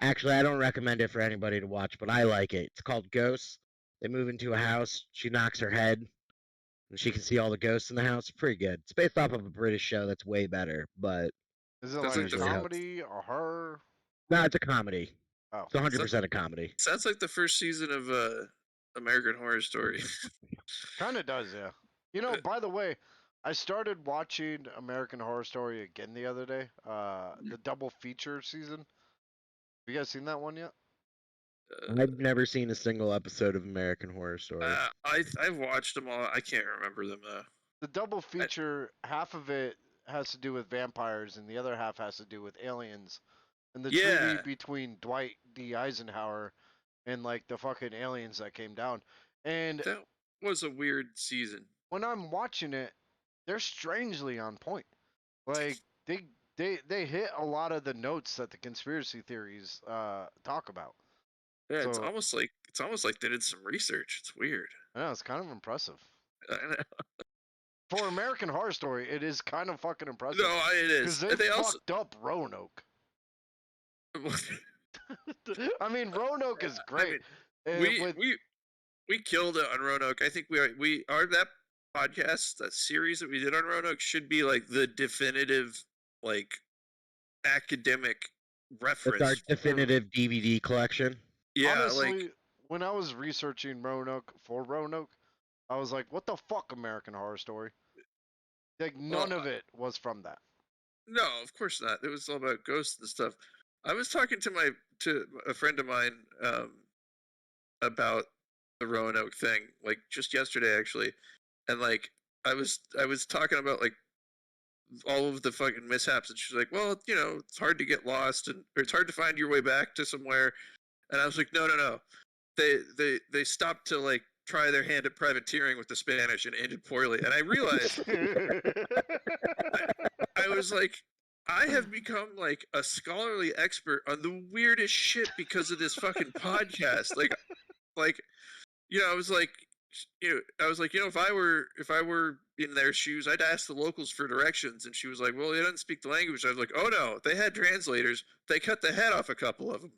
Actually, I don't recommend it for anybody to watch, but I like it. It's called Ghosts. They move into a house. She knocks her head, and she can see all the ghosts in the house. It's pretty good. It's based off of a British show that's way better, but Is it Sounds like like a usually helps. comedy or horror? No, it's a comedy. Oh, It's 100% a comedy. Sounds like the first season of American Horror Story. kind of does, yeah. You know, by the way, I started watching American Horror Story again the other day. The double feature season. Have you guys seen that one yet? I've never seen a single episode of American Horror Story. I've watched them all. I can't remember them though. The double feature, half of it has to do with vampires, and the other half has to do with aliens. And the treaty between Dwight D. Eisenhower and like the fucking aliens that came down. And that was a weird season. when I'm watching it, they're strangely on point. Like they hit a lot of the notes that the conspiracy theories talk about. Yeah, So it's almost like they did some research. It's weird. I know it's kind of impressive. I know. For American Horror Story, it is kind of fucking impressive. No, it is. Because they They also. fucked up Roanoke. I mean, Roanoke is great. We killed it on Roanoke. I think we are that podcast, that series that we did on Roanoke should be like the definitive, like, academic reference. That's our definitive DVD collection. Yeah, honestly, like, when I was researching Roanoke for Roanoke, I was like, what the fuck, American Horror Story? Like, none of it was from that. no, of course not. It was all about ghosts and stuff. I was talking to a friend of mine about the Roanoke thing, like just yesterday actually, and like I was talking about like all of the fucking mishaps, and she's like, well, it's hard to get lost or it's hard to find your way back to somewhere, and I was like, no, they stopped to like try their hand at privateering with the Spanish and ended poorly, and I realized I was like, I have become like a scholarly expert on the weirdest shit because of this fucking podcast. Like, I was like, if I were in their shoes, I'd ask the locals for directions. And she was like, well, they don't speak the language. I was like, oh no, they had translators. They cut the head off a couple of them.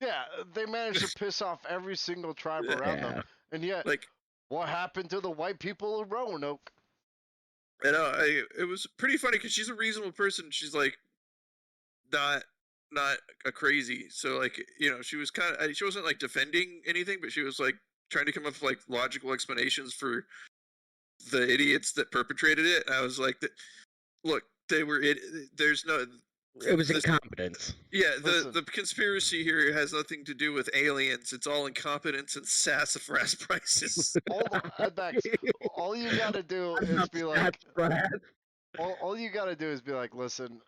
Yeah, they managed to piss off every single tribe around them. And yet, like, what happened to the white people of Roanoke? And it was pretty funny because she's a reasonable person. She's like not a crazy. So like, she was she wasn't like defending anything, but she was like trying to come up with like logical explanations for the idiots that perpetrated it. And I was like, look, there's no. It was incompetence. Yeah, the conspiracy here has nothing to do with aliens. It's all incompetence and sassafras prices. All you gotta do is be like, all you gotta do is be like, listen,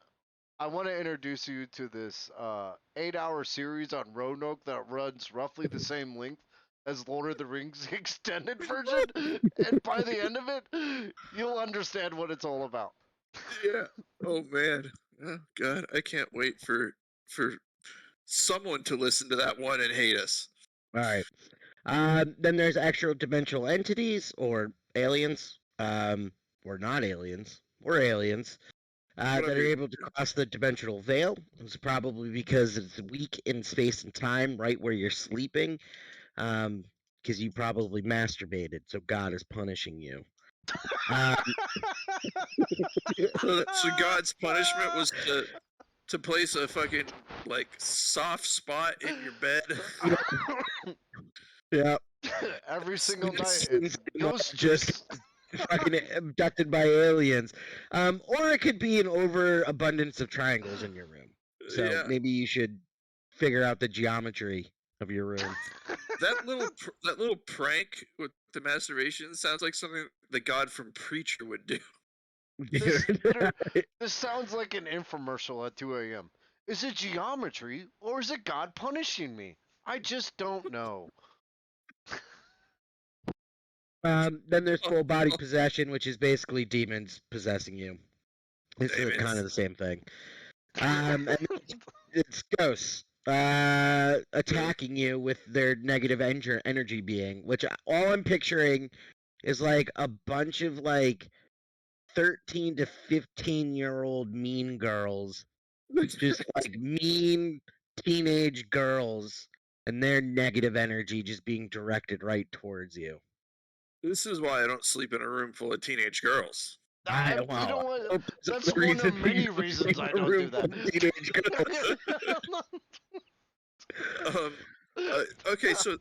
I want to introduce you to this 8-hour series on Roanoke that runs roughly the same length as Lord of the Rings extended version, and by the end of it, you'll understand what it's all about. Yeah. Oh man. Oh god. I can't wait for someone to listen to that one and hate us. All right. Then there's extra dimensional entities or aliens, or not aliens, or aliens, that are able to cross the dimensional veil. It's probably because it's weak in space and time, right where you're sleeping, because you probably masturbated, so God is punishing you. So God's punishment was to place a fucking like soft spot in your bed. Yeah. Every single night, ghosts just fucking abducted by aliens. Or it could be an overabundance of triangles in your room. So maybe you should figure out the geometry of your room. That little prank with the masturbation sounds like something the God from Preacher would do. This sounds like an infomercial at 2 a.m. Is it geometry or is it God punishing me? I just don't know. Then there's full body possession, which is basically demons possessing you. It's kind of the same thing. And it's ghosts attacking you with their negative energy being, which all I'm picturing is like a bunch of like 13 to 15-year-old mean girls, just like mean teenage girls, and their negative energy just being directed right towards you. This is why I don't sleep in a room full of teenage girls. You know what? That's one of many reasons I don't do that. Okay, so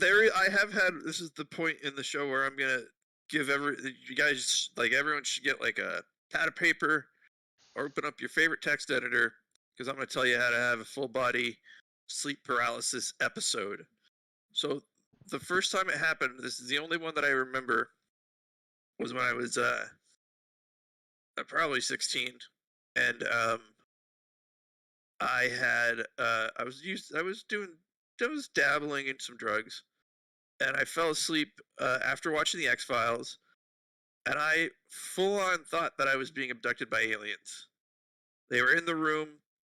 I have had. This is the point in the show where I'm gonna give you guys, like, everyone should get like a pad of paper or open up your favorite text editor, because I'm gonna tell you how to have a full body sleep paralysis episode. So the first time it happened, this is the only one that I remember, was when I was probably 16, and I was dabbling in some drugs, and I fell asleep after watching the X-Files, and I full on thought that I was being abducted by aliens. They were in the room,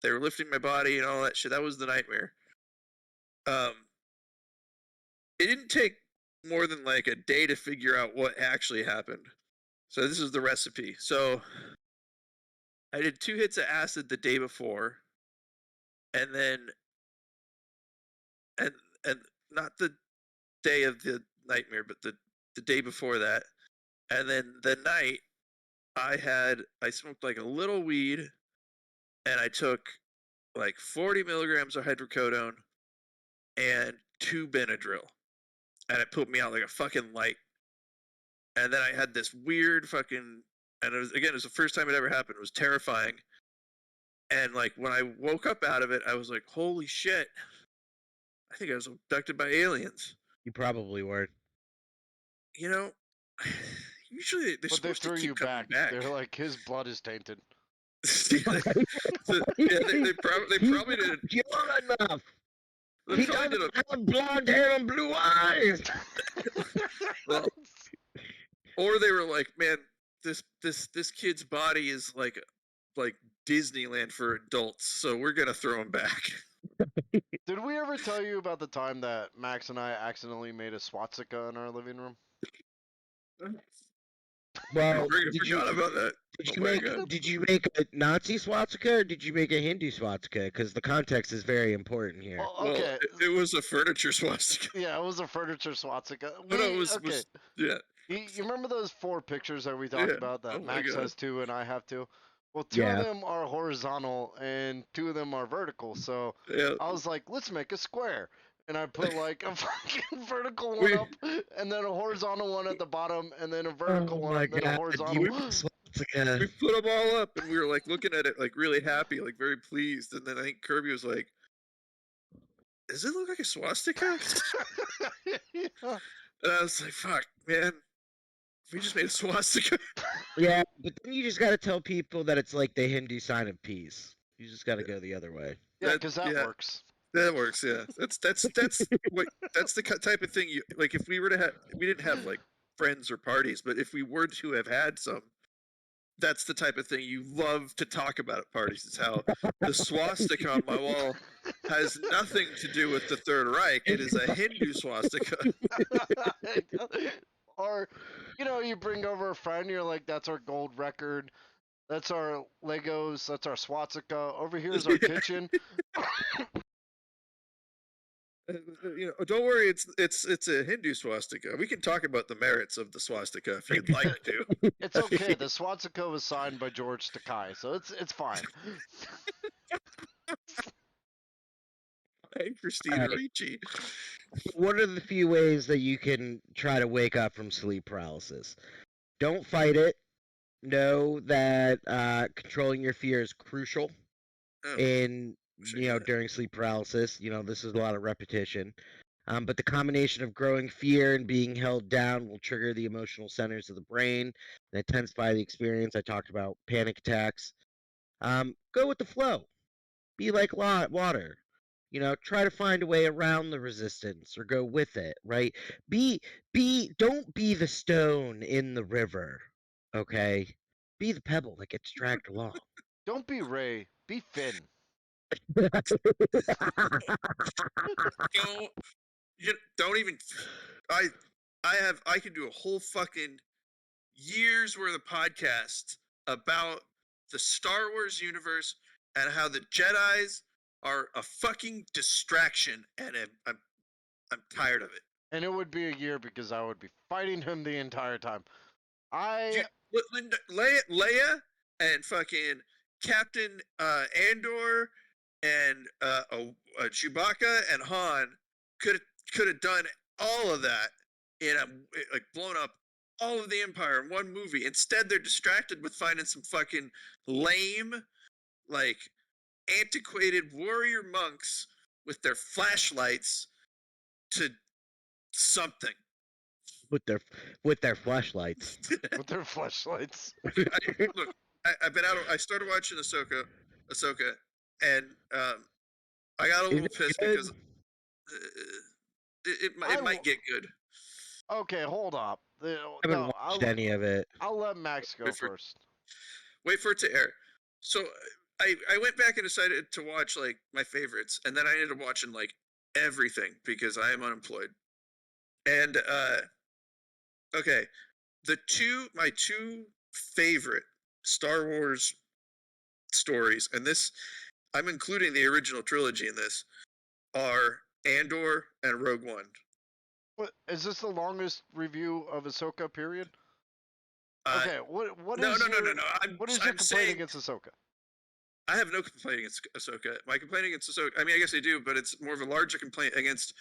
they were lifting my body and all that shit. That was the nightmare. It didn't take more than like a day to figure out what actually happened. So this is the recipe. So I did 2 hits of acid the day before, and then and not the day of the nightmare, but the day before that. And then the night I smoked like a little weed, and I took like 40 milligrams of hydrocodone and 2 Benadryl, and it put me out like a fucking light. And then I had this weird fucking, and it was the first time it ever happened. It was terrifying. And like when I woke up out of it, I was like, holy shit, I think I was abducted by aliens. You probably were. You know, usually they're But they supposed to threw you keep coming back. They're like, his blood is tainted. They probably did. Pure enough. They He probably doesn't did have blonde hair and blue eyes. well, or they were like, man, this kid's body is like Disneyland for adults, so we're gonna throw him back. Did we ever tell you about the time that Max and I accidentally made a swastika in our living room? Well, I forgot about that. Did you make a Nazi swastika or did you make a Hindu swastika? Because the context is very important here. Well, okay. Well, it was a furniture swastika. Yeah, it was a furniture swastika. Was yeah. You remember those 4 pictures that we talked about that Max has 2 and I have 2? Well, 2 of them are horizontal and 2 of them are vertical. So I was like, let's make a square. And I put like a fucking vertical one up and then a horizontal one at the bottom and then a vertical one and then a horizontal. We put them all up and we were like looking at it like really happy, like very pleased. And then I think Kirby was like, does it look like a swastika? Yeah. And I was like, fuck, man. We just made a swastika. Yeah, but then you just got to tell people that it's like the Hindu sign of peace. You just got to go the other way. Yeah, because that works. That works, yeah. That's what that's the type of thing you like. If we were to have, we didn't have like friends or parties, but if we were to have had some, that's the type of thing you love to talk about at parties. Is how the swastika on my wall has nothing to do with the Third Reich. It is a Hindu swastika. Or, you bring over a friend, you're like, that's our gold record, that's our Legos, that's our swastika, over here is our kitchen. Don't worry, it's a Hindu swastika. We can talk about the merits of the swastika if you'd like to. It's okay. The swastika was signed by George Takei, so it's fine. Hey, Christina Ricci. What are the few ways that you can try to wake up from sleep paralysis? Don't fight it. Know that controlling your fear is crucial during sleep paralysis. This is a lot of repetition. But the combination of growing fear and being held down will trigger the emotional centers of the brain and intensify the experience. I talked about panic attacks. Go with the flow. Be like water. Try to find a way around the resistance or go with it, right? Don't be the stone in the river, okay? Be the pebble that gets dragged along. Don't be Ray, be Finn. Don't even. I can do a whole fucking year's worth of podcast about the Star Wars universe and how the Jedis are a fucking distraction, and I'm tired of it. And it would be a year because I would be fighting him the entire time. Leia and fucking Captain Andor and Chewbacca and Han could have done all of that blown up all of the Empire in one movie. Instead, they're distracted with finding some fucking lame, like, antiquated warrior monks with their flashlights to something. With their flashlights. With their flashlights. Look, I've been out. I started watching Ahsoka, and I got a little pissed because it might get good. Okay, hold up. I haven't No, watched any of it. I'll let Max go first. Wait for it to air. So I went back and decided to watch like my favorites, and then I ended up watching like everything because I am unemployed. And okay, my two favorite Star Wars stories, and this I'm including the original trilogy in this, are Andor and Rogue One. What is this the longest review of Ahsoka period? Uh, Okay, what no, is no, your no, no, no. what is your I'm complaint saying against Ahsoka? I have no complaint against Ahsoka. My complaint against Ahsoka, I mean, I guess I do, but it's more of a larger complaint against,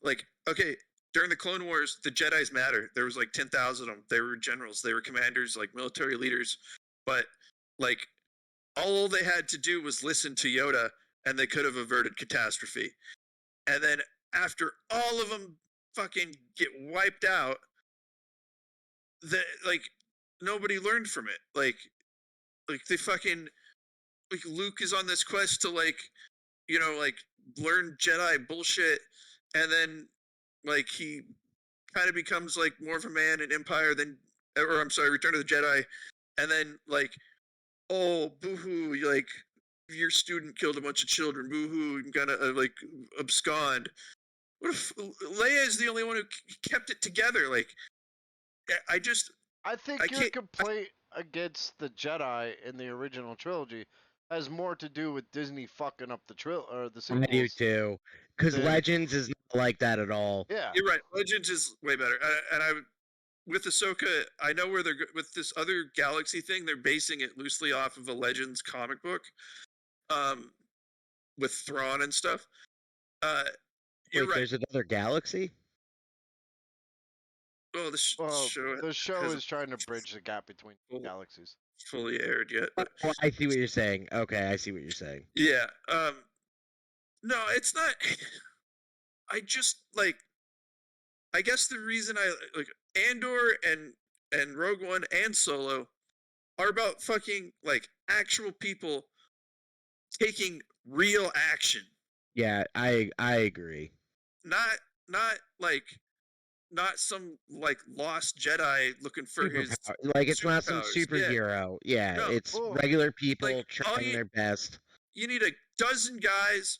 like, okay, during the Clone Wars, the Jedi's matter. There was like 10,000 of them. They were generals. They were commanders, like military leaders. But like, all they had to do was listen to Yoda, and they could have averted catastrophe. And then after all of them fucking get wiped out, the like nobody learned from it. Like they fucking like Luke is on this quest to like like learn Jedi bullshit, and then like he kind of becomes like more of a man in Empire than, or I'm sorry, Return of the Jedi, and then like, oh boohoo, like your student killed a bunch of children, boohoo, and gonna like abscond. What if Leia is the only one who kept it together? Like, I think your complaint against the Jedi in the original trilogy has more to do with Disney fucking up the sequels. I do too, because Legends is not like that at all. Yeah, you're right. Legends is way better, and I with Ahsoka, I know where they're with this other galaxy thing. They're basing it loosely off of a Legends comic book, with Thrawn and stuff. You're Wait, right. there's another galaxy? Oh, the show is trying to bridge the gap between galaxies. Fully aired yet? But... Oh, I see what you're saying. Okay, I see what you're saying. Yeah. No, it's not. I just like. I guess the reason I like Andor and Rogue One and Solo are about fucking like actual people taking real action. Yeah, I agree. Not some like lost Jedi looking for his like it's not some superhero. Yeah, no, it's regular people like, trying their best. You need a dozen guys,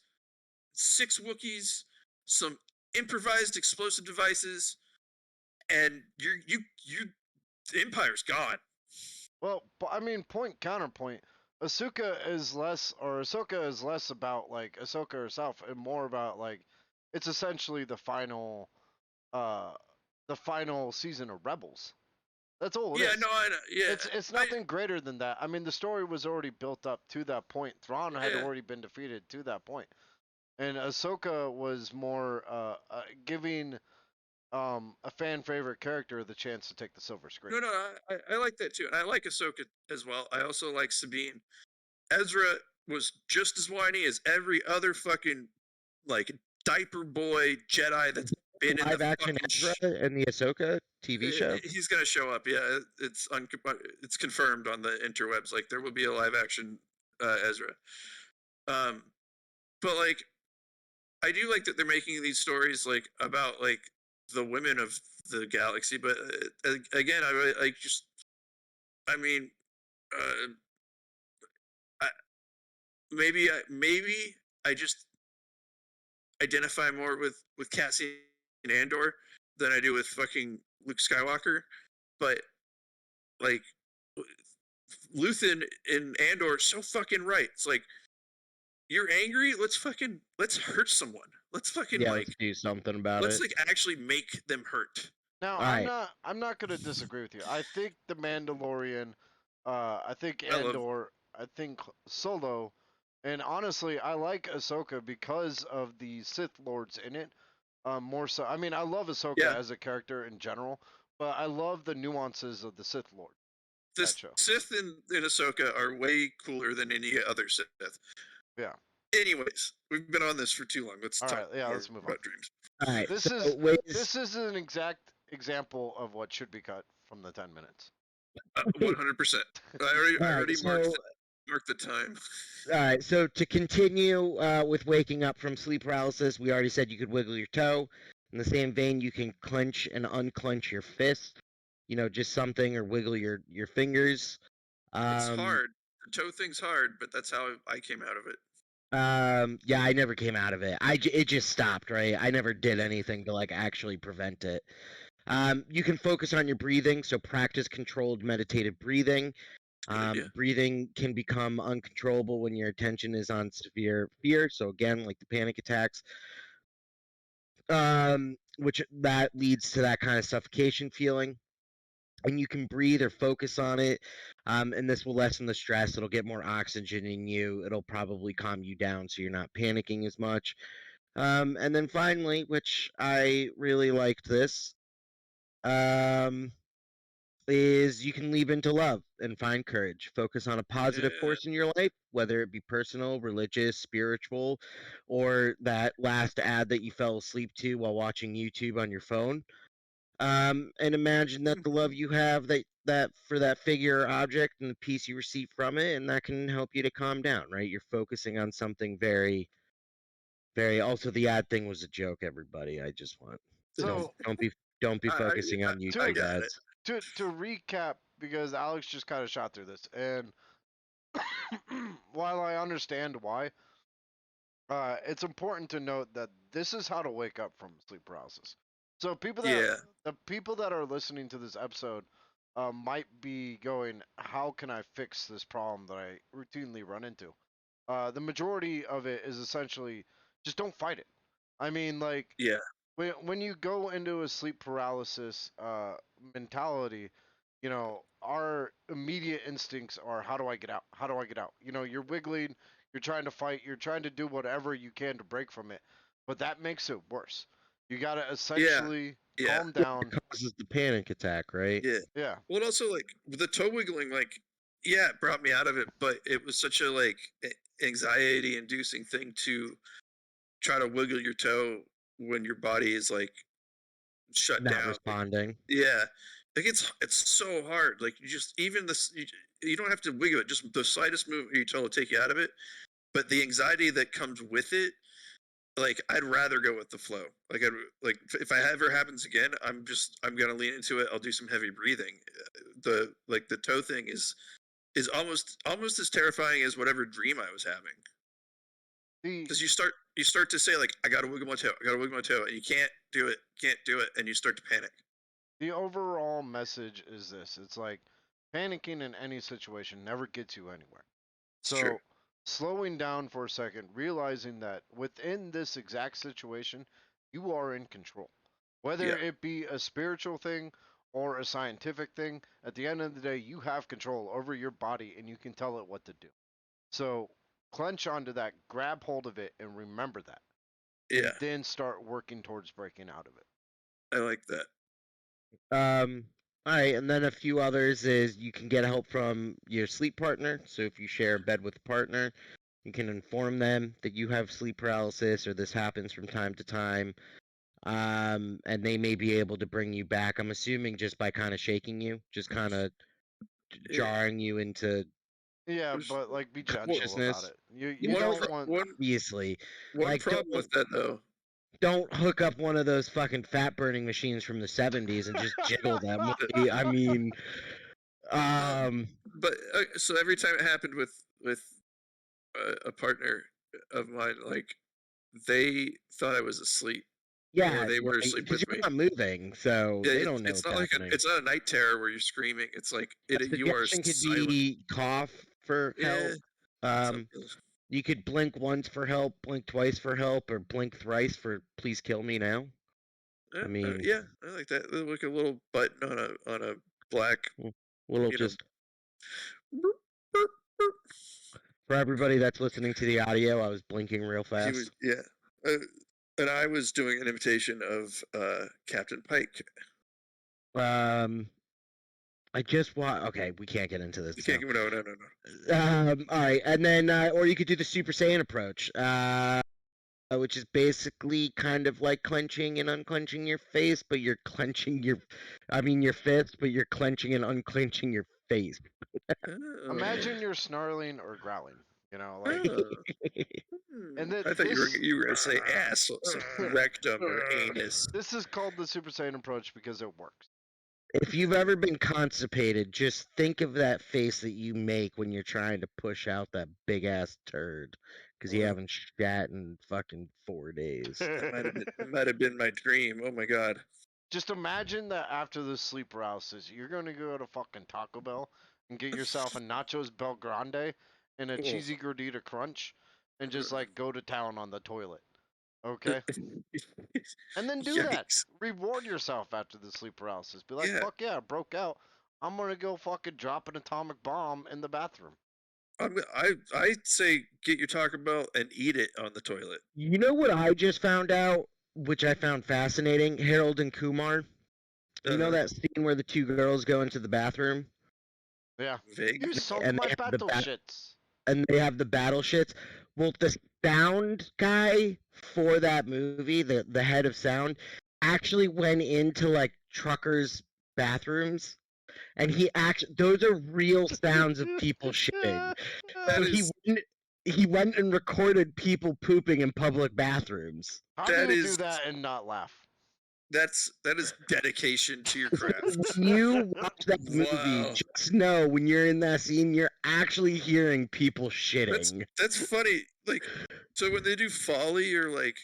6 Wookiees, some improvised explosive devices, and you the Empire's gone. Well, I mean, point counterpoint. Ahsoka is less about like Ahsoka herself and more about like it's essentially the final season of Rebels. That's all it is. No, I know. Yeah, it's nothing greater than that. I mean, the story was already built up to that point. Thrawn had already been defeated to that point, and Ahsoka was more giving a fan favorite character the chance to take the silver screen. No, I like that too, and I like Ahsoka as well. I also like Sabine. Ezra was just as whiny as every other fucking like diaper boy Jedi that's been in live action Ezra in the Ahsoka TV show. He's gonna show up. Yeah, it's confirmed on the interwebs. Like there will be a live action Ezra. But like, I do like that they're making these stories like about like the women of the galaxy. But again, I mean, maybe I just identify more with Cassian Andor than I do with fucking Luke Skywalker. But like Luthen in Andor is so fucking right. It's like, you're angry, let's hurt someone. Let's fucking let's do something about let's like actually make them hurt. Now I'm not gonna disagree with you. I think the Mandalorian, I think Andor, I think Solo, and honestly I like Ahsoka because of the Sith Lords in it. More so, I mean, I love Ahsoka as a character in general, but I love the nuances of the Sith Lord. The Sith in Ahsoka are way cooler than any other Sith. Yeah. Anyways, we've been on this for too long. Let's talk let's move on. about dreams. All right. This is an exact example of what should be cut from the 10 minutes. 100%. I already marked the time. All right, so to continue with waking up from sleep paralysis, we already said you could wiggle your toe. In the same vein, you can clench and unclench your fist, just something, or wiggle your fingers. It's hard. The toe thing's hard, but that's how I came out of it. Yeah, I never came out of it. It just stopped, right? I never did anything to like actually prevent it. You can focus on your breathing, so practice controlled meditative breathing. Good idea. Breathing can become uncontrollable when your attention is on severe fear. So again, like the panic attacks, which that leads to that kind of suffocation feeling. And you can breathe or focus on it, and this will lessen the stress. It'll get more oxygen in you. It'll probably calm you down, so you're not panicking as much. And then finally, which I really liked this, is you can leap into love and find courage. Focus on a positive Yeah. force in your life, whether it be personal, religious, spiritual, or that last ad that you fell asleep to while watching YouTube on your phone. And imagine that the love you have that for that figure or object and the peace you receive from it, and that can help you to calm down, right? You're focusing on something very, very. Also, the ad thing was a joke, everybody. I just want So don't be I, focusing on I YouTube got it. ads. to recap, because Alex just kind of shot through this, and while I understand why, it's important to note that this is how to wake up from sleep paralysis. So Yeah. the people that are listening to this episode might be going, "How can I fix this problem that I routinely run into?" The majority of it is essentially just don't fight it. I mean, like Yeah. when you go into a sleep paralysis mentality, our immediate instincts are, how do I get out? How do I get out? You're wiggling, you're trying to fight, you're trying to do whatever you can to break from it, but that makes it worse. You got to essentially Yeah. calm down. It causes the panic attack, right? Yeah. Yeah. Well, also like the toe wiggling, like, yeah, it brought me out of it, but it was such a like anxiety-inducing thing to try to wiggle your toe when your body is like shut Not down. responding. Yeah, like it's so hard. Like you just even this you don't have to wiggle it. Just the slightest move of your toe will take you out of it. But the anxiety that comes with it, like I'd rather go with the flow. Like if it ever happens again, I'm gonna lean into it. I'll do some heavy breathing. The toe thing is almost as terrifying as whatever dream I was having. The Because you start to say like I gotta wiggle my toe, and you can't do it, and you start to panic. the overall message is this: it's like panicking in any situation never gets you anywhere. It's true. So, slowing down for a second, realizing that within this exact situation, you are in control. Whether Yeah, it be a spiritual thing or a scientific thing, at the end of the day, you have control over your body and you can tell it what to do. So, clench onto that, grab hold of it, and remember that. And yeah, then start working towards breaking out of it. I like that. All right, and then a few others is you can get help from your sleep partner. So if you share a bed with a partner, you can inform them that you have sleep paralysis or this happens from time to time. And they may be able to bring you back. I'm assuming just by kind of shaking you, just kind of Yeah. jarring you into Yeah, There's but like be one gentle about consciousness. it. You one don't want. Obviously, one like problem with that though. don't hook up one of those fucking fat burning machines from the 70s and just jiggle them. I mean, um, But so every time it happened with a partner of mine, like they thought I was asleep or yeah, they were asleep because with you're me. not moving, so Yeah, they don't know it's what's not like happening. it's not a night terror where you're screaming. It's like A you are suggestion could silent. be cough for Yeah, help. Um, something. you could blink once for help, blink twice for help, or blink thrice for please kill me now. I mean, Yeah, I like that. Like a little button on a black, little you know. just for everybody that's listening to the audio, I was blinking real He was fast. uh, and I was doing an imitation of Captain Pike. Um, I just want. Okay, we can't get into this. You So. can't give no. All right, and then or you could do the Super Saiyan approach, which is basically kind of like clenching and unclenching your face, but you're clenching your fist, but you're clenching and unclenching your face. Oh. Imagine you're snarling or growling. You know, like, and I thought this you were gonna say ass, so rectum or anus. this is called the Super Saiyan approach because it works. If you've ever been constipated, just think of that face that you make when you're trying to push out that big ass turd because you Wow. haven't shat in fucking 4 days. That might have been my dream. Oh my god. Just imagine that after the sleep paralysis, you're gonna go to fucking Taco Bell and get yourself a Nachos Bel Grande and a Oh. cheesy gordita crunch, and just like go to town on the toilet. Okay? And then do that. Yikes. Reward yourself after the sleep paralysis. Be like, Yeah. fuck yeah, I broke out. I'm gonna go fucking drop an atomic bomb in the bathroom. I say get your Taco Bell and eat it on the toilet. You know what I just found out, which I found fascinating? Harold and Kumar. You know that scene where the two girls go into the bathroom? Yeah. Vague. You sunk And my they have the battle shits. and they have the battle shits. Well, the sound guy for that movie, the head of sound, actually went into like truckers' bathrooms, and those are real sounds of people shitting. That So is he went and recorded people pooping in public bathrooms. How that do you is- do that and not laugh? that is dedication to your craft. When you watch that movie, Wow. just know when you're in that scene, you're actually hearing people shitting. That's funny. Like, so when they do Foley or like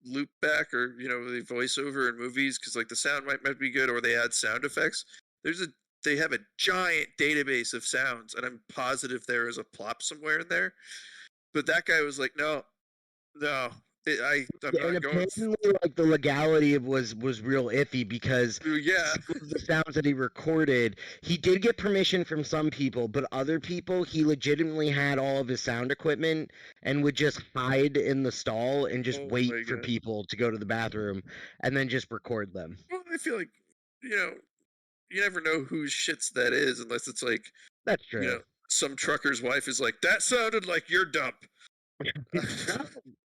loop back or they voice over in movies because like the sound might be good or they add sound effects. They have a giant database of sounds, and I'm positive there is a plop somewhere in there. But that guy was like, no, I'm And not going. apparently, like the legality was real iffy because Yeah, some of the sounds that he recorded, he did get permission from some people, but other people he legitimately had all of his sound equipment and would just hide in the stall and just Oh wait my for God. people to go to the bathroom and then just record them. well, I feel like you never know whose shits that is unless it's like That's true. some trucker's wife is like, that sounded like your dump.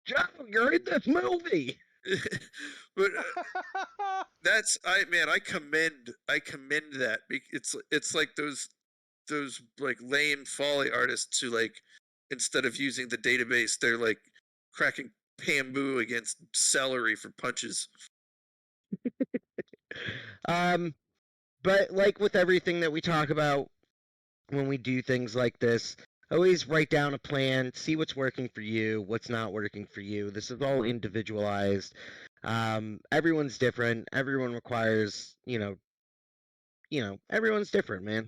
Joe, you're in this movie. But I commend that. It's like those like lame Foley artists who like instead of using the database, they're like cracking bamboo against celery for punches. But like with everything that we talk about when we do things like this, always write down a plan, see what's working for you, what's not working for you. This is all individualized. Everyone's different. Everyone requires, everyone's different, man.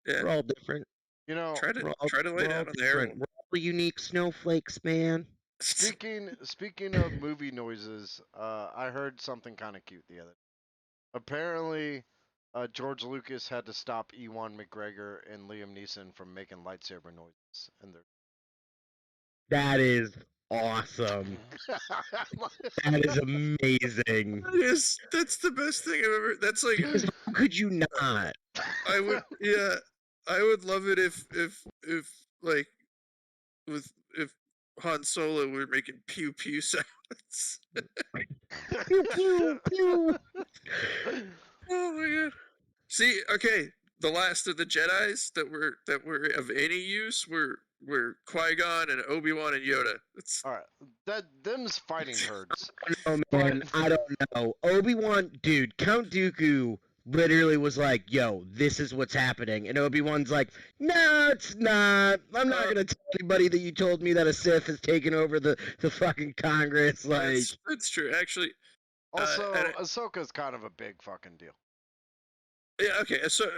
Yeah. We're all different. You know, Try to lay we're all down on the different. heroin. We're all unique snowflakes, man. speaking of movie noises, I heard something kind of cute the other. Apparently, George Lucas had to stop Ewan McGregor and Liam Neeson from making lightsaber noises, and they're That is awesome. That is amazing. That's the best thing I've ever. That's like Because how could you not? I would I would love it if like if Han Solo were making pew pew sounds. Pew pew pew. Oh my god. See, okay, the last of the Jedi's that were of any use were Qui-Gon and Obi-Wan and Yoda. All right, them's fighting herds. Oh man, I don't know. Obi-Wan, dude, Count Dooku literally was like, "Yo, this is what's happening," and Obi-Wan's like, "No, it's not. I'm not gonna tell anybody that you told me that a Sith has taken over the fucking Congress." Like, that's true. Actually, Also, Ahsoka's kind of a big fucking deal. yeah, okay. So,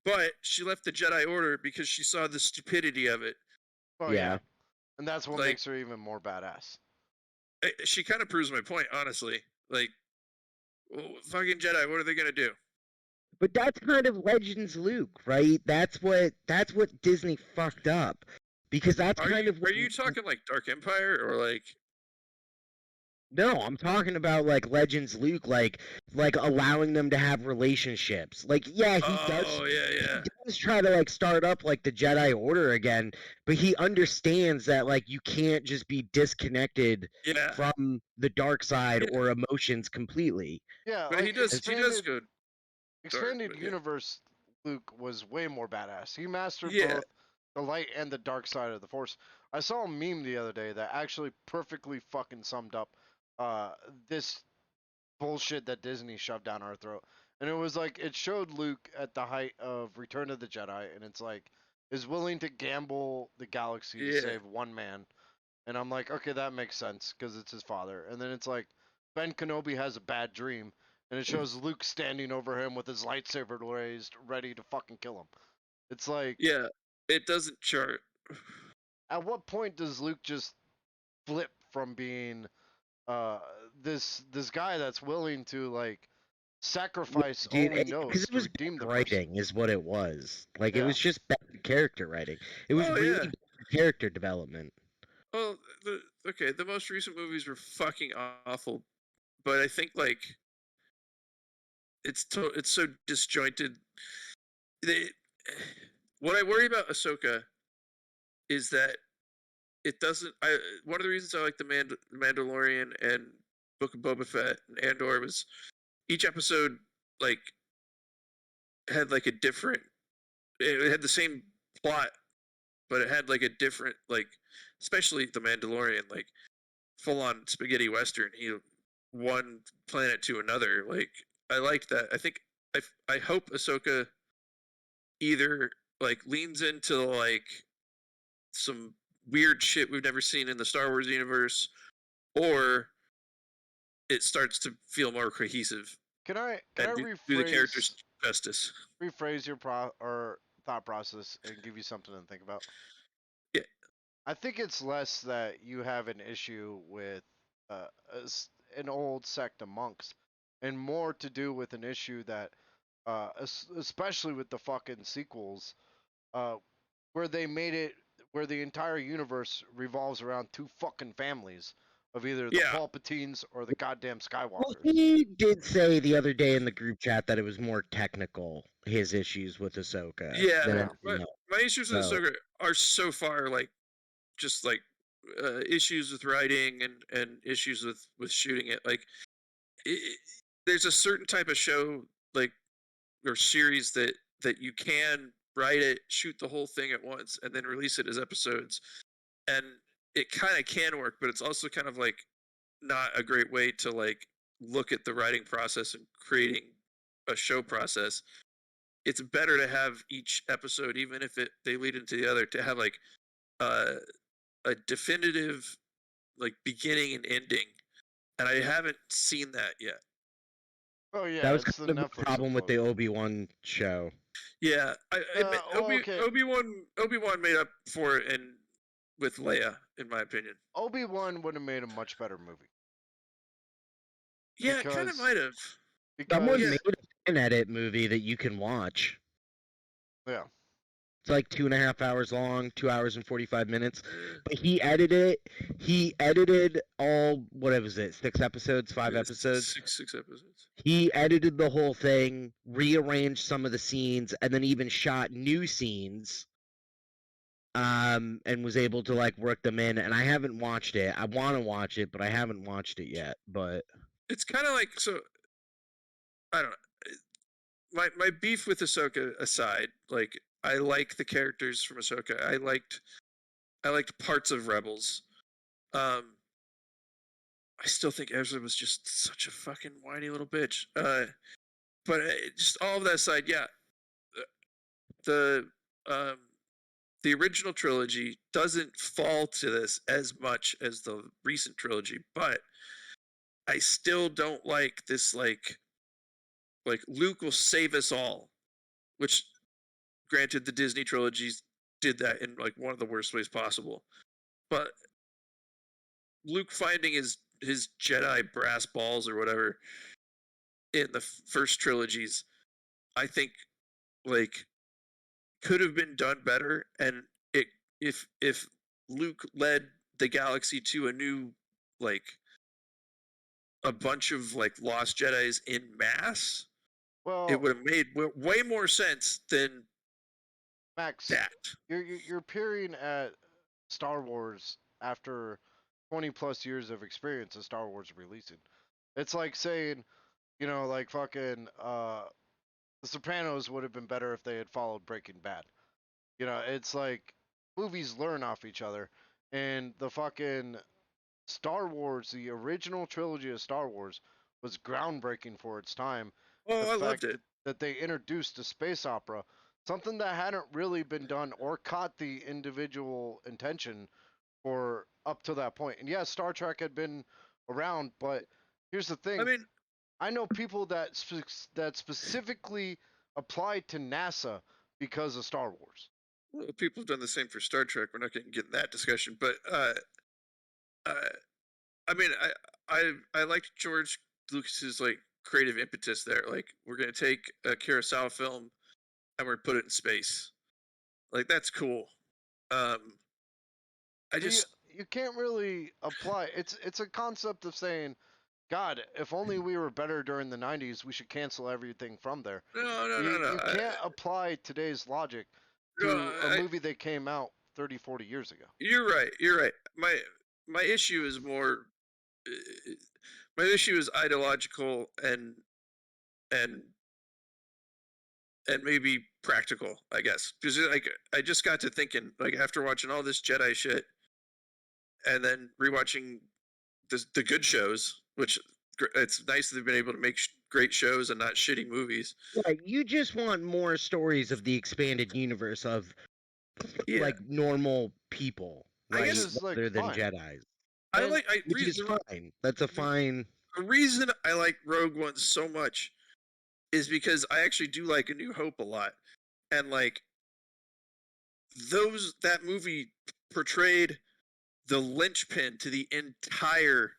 but she left the Jedi Order because she saw the stupidity of it. Oh yeah. And that's what Like- makes her even more badass. She kind of proves my point, honestly. Like, well, fucking Jedi, what are they gonna do? But that's kind of Legends Luke, right? That's what Disney fucked up. Because that's Are kind you, of are you talking like Dark Empire or like? No, I'm talking about like Legends Luke, like allowing them to have relationships. Like, yeah, he does. Oh yeah. He does try to like start up like the Jedi Order again, but he understands that like you can't just be disconnected Yeah. from the dark side Yeah. or emotions completely. Yeah, But like he does go. expanded but yeah. universe Luke was way more badass. He mastered Yeah. both the light and the dark side of the Force. I saw a meme the other day that actually perfectly fucking summed up this bullshit that Disney shoved down our throat. And it was like it showed Luke at the height of Return of the Jedi, and it's like is willing to gamble the galaxy to Yeah. save one man. And I'm like, okay, that makes sense because it's his father. And then it's like Ben Kenobi has a bad dream, and it shows Luke standing over him with his lightsaber raised, ready to fucking kill him. It's like, Yeah, it doesn't chart. at what point does Luke just flip from being uh this guy that's willing to like sacrifice Dude, all he because knows it to was redeem bad the person? writing, is what it was. Like it Yeah. was just bad character writing. It was Oh, really yeah. bad character development. Well, the most recent movies were fucking awful, but I think like it's so disjointed. They, what I worry about Ahsoka is that it doesn't. One of the reasons I like the Mandalorian and Book of Boba Fett and Andor was each episode like had like a different. It had the same plot, but it had like a different like, especially the Mandalorian, like full on spaghetti western. He one planet to another. Like I liked that. I hope Ahsoka either like leans into like some weird shit we've never seen in the Star Wars universe, or it starts to feel more cohesive Can I and do the characters justice. rephrase your thought process and give you something to think about? Yeah, I think it's less that you have an issue with uh, an old sect of monks, and more to do with an issue that, especially with the fucking sequels, uh, where they made it where the entire universe revolves around two fucking families of either the yeah, Palpatines or the goddamn Well, Skywalkers. he did say the other day in the group chat that it was more technical, his issues with Ahsoka, yeah. than Yeah. anything else. My issues with So, Ahsoka are so far like just like issues with writing and issues with shooting it. Like it, there's a certain type of show like or series that you can write it, shoot the whole thing at once, and then release it as episodes, and it kind of can work, but it's also kind of like not a great way to like look at the writing process and creating a show process. It's better to have each episode, even if they lead into the other, to have like uh, a definitive like beginning and ending. And I haven't seen that yet. Oh that yeah, was it's the kind of the Netflix problem with the approach. Obi-Wan show. Yeah, Okay. Obi-Wan made up for it in with Leia, in my opinion. Obi-Wan would have made a much better movie Yeah, it kind of because might have. Someone Yeah, made a fan edit movie that you can watch. yeah. It's like 2.5 hours long, 2 hours and 45 minutes. But he edited. He edited all. What was it? 6 episodes, 5 episodes. six episodes. He edited the whole thing, rearranged some of the scenes, and then even shot new scenes. And was able to like work them in. And I haven't watched it. I want to watch it, but I haven't watched it yet. But It's kind of like so. I don't know. My beef with Ahsoka aside, like I like the characters from Ahsoka. I liked parts of Rebels. Um, I still think Ezra was just such a fucking whiny little bitch. But just all of that aside, yeah, the um, the original trilogy doesn't fall to this as much as the recent trilogy, but I still don't like this like Luke will save us all, which granted the Disney trilogies did that in like one of the worst ways possible. But Luke finding his Jedi brass balls or whatever in the first trilogies, I think like could have been done better, and it if Luke led the galaxy to a new like a bunch of like lost Jedi's in mass, it Well, would have made way more sense than Max, that. you're peering at Star Wars after 20 plus years of experience of Star Wars releasing. It's like saying, like fucking The Sopranos would have been better if they had followed Breaking Bad. It's like movies learn off each other, and the fucking Star Wars, the original trilogy of Star Wars, was groundbreaking for its time. The Oh, I loved fact it. that they introduced a space opera, something that hadn't really been done or caught the individual intention for up to that point. And yes, Star Trek had been around, but here's the I thing: mean, I know people that that specifically applied to NASA because of Star Wars. well, people have done the same for Star Trek. We're not going to get in that discussion, but uh, I mean, I liked George Lucas's like creative impetus there. Like, we're going to take a Kurosawa film and we're going to put it in space. Like, that's cool. I So just you can't really apply. It's a concept of saying, God, if only we were better during the 90s, we should cancel everything from there. no. You can't apply today's logic No, to a movie that came out 30, 40 years ago. you're right. You're right. My issue is more. My issue is ideological and and maybe practical, I guess, because like I just got to thinking, like after watching all this Jedi shit, and then rewatching the good shows, which it's nice that they've been able to make great shows and not shitty movies. Right, you just want more stories of the expanded universe of Yeah, like normal people, I right? Which guess is like Rather than fine. Jedi's, I And like I which is the, fine. That's a fine. the reason I like Rogue One so much is because I actually do like A New Hope a lot, and like that movie portrayed the linchpin to the entire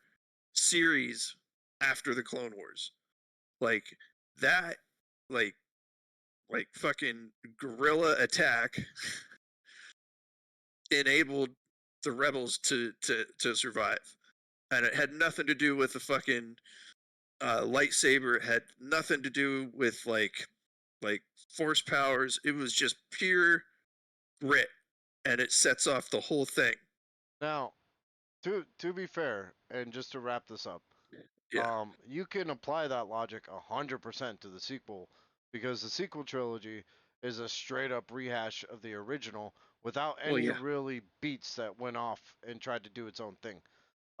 series after the Clone Wars. Like that, like fucking guerrilla attack enabled the rebels to survive, and it had nothing to do with the fucking lightsaber. It had nothing to do with like force powers. It was just pure grit, and it sets off the whole thing. now, to be fair, and just to wrap this up, Yeah. you can apply that logic 100% to the sequel because the sequel trilogy is a straight up rehash of the original without Well, any yeah. really beats that went off and tried to do its own thing.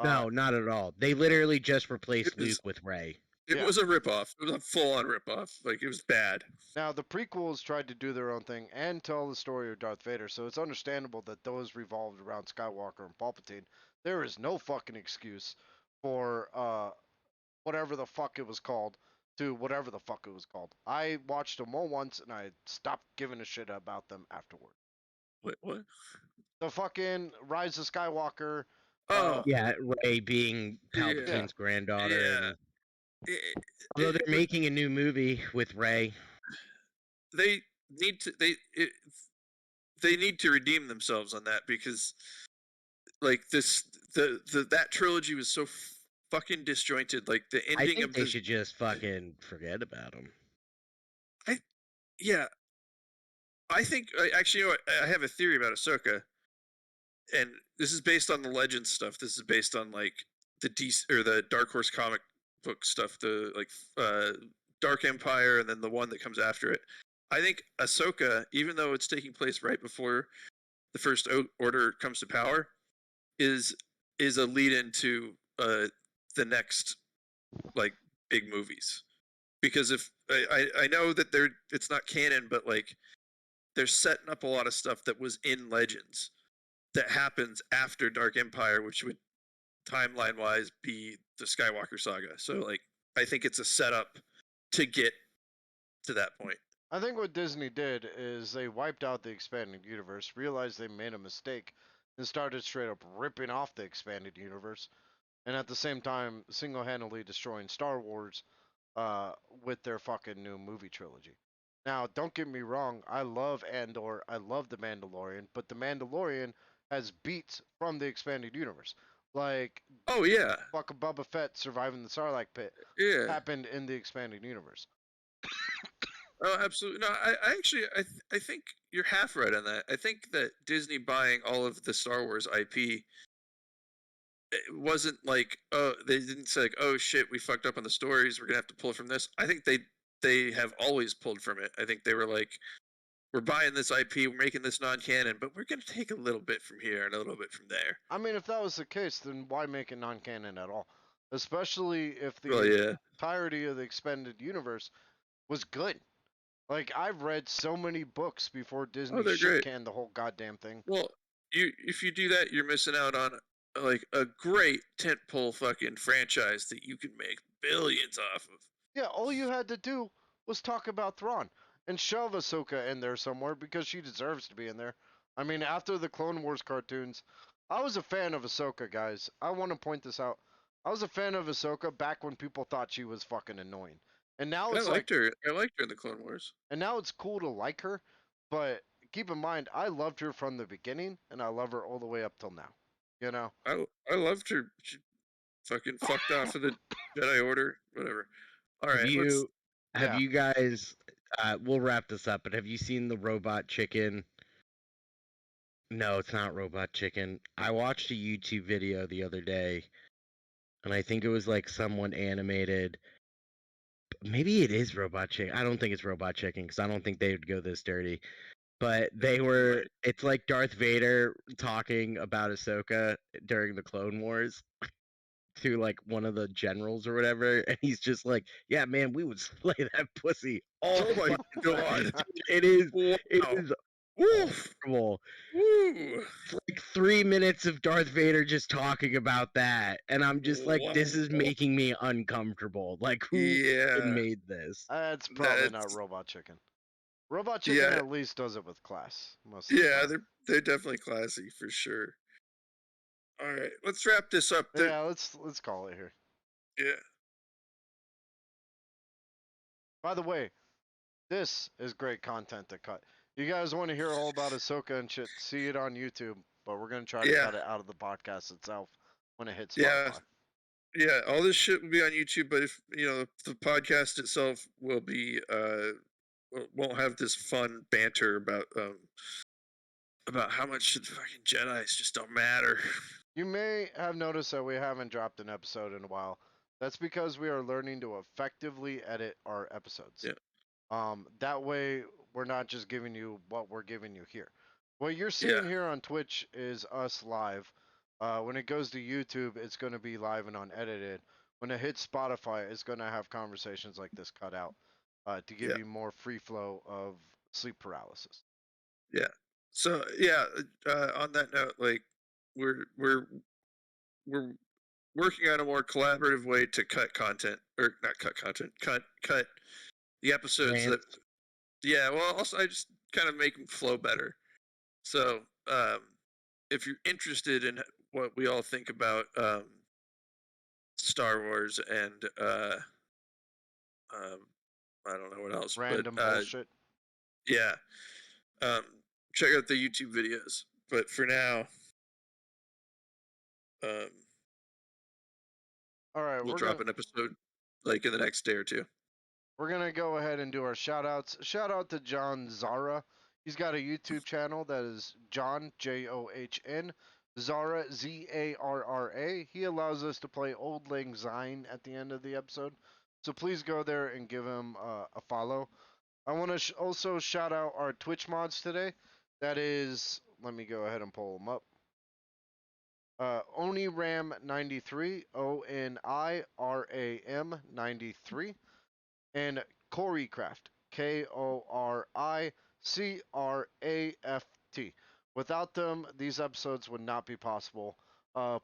No, not at all. They literally just replaced It was Luke with Rey. it Yeah. was a ripoff. It was a full on ripoff. Like, it was bad. Now the prequels tried to do their own thing and tell the story of Darth Vader, so it's understandable that those revolved around Skywalker and Palpatine. There is no fucking excuse for whatever the fuck it was called to whatever the fuck it was called. I watched them all once and I stopped giving a shit about them afterward. What? The fucking Rise of Skywalker. Oh, Yeah, Rey being yeah, Palpatine's granddaughter, yeah. and It, although they're making a new movie with Rey, they need to they need to redeem themselves on that, because like that trilogy was so fucking disjointed. Like the I ending think of they this. should just fucking forget about him. Yeah, I think actually, you know what, I have a theory about Ahsoka, and this is based on the legend stuff. This is based on like the DC or the Dark Horse comic book stuff, the like Dark Empire, and then the one that comes after it. I think Ahsoka, even though it's taking place right before the First Order comes to power, is a lead into the next like big movies. Because if I know that it's not canon, but like they're setting up a lot of stuff that was in Legends that happens after Dark Empire, which would timeline wise be the Skywalker saga. So like I think it's a setup to get to that point. I think what Disney did is they wiped out the expanded universe, realized they made a mistake, and started straight up ripping off the expanded universe, and at the same time single-handedly destroying Star Wars with their fucking new movie trilogy. Now, don't get me wrong, I love Andor, I love The Mandalorian, but The Mandalorian has beats from the expanded universe. Like Oh yeah, fucking Boba Fett surviving the Sarlacc pit yeah. happened in the expanded universe. Oh, absolutely. No, I actually, I think you're half right on that. I think that Disney buying all of the Star Wars IP, it wasn't like, oh, they didn't say like, oh shit, we fucked up on the stories, we're gonna have to pull from this. I think they have always pulled from it. I think they were like, we're buying this IP, we're making this non-canon, but we're gonna take a little bit from here and a little bit from there. I mean, if that was the case, then why make it non-canon at all? Especially if Well, the yeah. entirety of the expanded universe was good. Like, I've read so many books before Disney they're shit great. canned the whole goddamn thing. Well, if you do that, you're missing out on like a great tentpole fucking franchise that you can make billions off of. Yeah, all you had to do was talk about Thrawn and shove Ahsoka in there somewhere because she deserves to be in there. I mean, after the Clone Wars cartoons, I was a fan of Ahsoka, guys. I want to point this out. I was a fan of Ahsoka back when people thought she was fucking annoying. And now I it's liked her. I liked her in the Clone Wars. and now it's cool to like her, but keep in mind, I loved her from the beginning, and I love her all the way up till now. You know? I loved her. She fucking fucked off of the Jedi Order. Whatever. All Have right, you have Yeah. you guys? We'll wrap this up. But have you seen the Robot Chicken? No, it's not Robot Chicken. I watched a YouTube video the other day, and I think it was like someone animated. Maybe it is Robot Chicken. I don't think it's Robot Chicken because I don't think they would go this dirty. But they were. Right. It's like Darth Vader talking about Ahsoka during the Clone Wars to like one of the generals or whatever, and he's just like, "Yeah, man, we would slay that pussy all Oh my fucking god. time." It is. It Wow. is Woof. horrible. Woo. It's like 3 minutes of Darth Vader just talking about that, and I'm just like, this is Wow. making me uncomfortable. Like, who Yeah. made this? It's probably not That's Robot Chicken. Robot Chicken yeah. at least does it with class most of the Yeah, time. they're definitely classy for sure. All right, let's wrap this up. Yeah, let's call it here. Yeah. By the way, this is great content to cut. You guys want to hear all about Ahsoka and shit? See it on YouTube, but we're gonna try to Yeah. cut it out of the podcast itself when it hits Yeah. Spotify. Yeah, all this shit will be on YouTube, but if the podcast itself will be won't have this fun banter about how much the fucking Jedi's just don't matter. You may have noticed that we haven't dropped an episode in a while. That's because we are learning to effectively edit our episodes. Yeah. That way we're not just giving you what we're giving you here. What you're seeing here on Twitch is us live. When it goes to YouTube, it's going to be live and unedited. When it hits Spotify, it's going to have conversations like this cut out to give you more free flow of sleep paralysis. Yeah. So yeah, on that note, like we're working on a more collaborative way to cut content, or not cut content, cut the episodes that. Yeah, well, also I just kind of make them flow better. So if you're interested in what we all think about Star Wars and I don't know what else, Random but bullshit. yeah, check out the YouTube videos. But for now, All right, we'll drop an episode like in the next day or two. We're gonna go ahead and do our shout outs. Shout out to John Zara. He's got a YouTube channel that is John John Zara Zarra. He allows us to play Old Lang Syne at the end of the episode, so please go there and give him a follow. I want to also shout out our Twitch mods today. That is, let me go ahead and pull them up. Oniram93, ONIRAM93, and Coricraft, KORICRAFT. Without them, these episodes would not be possible.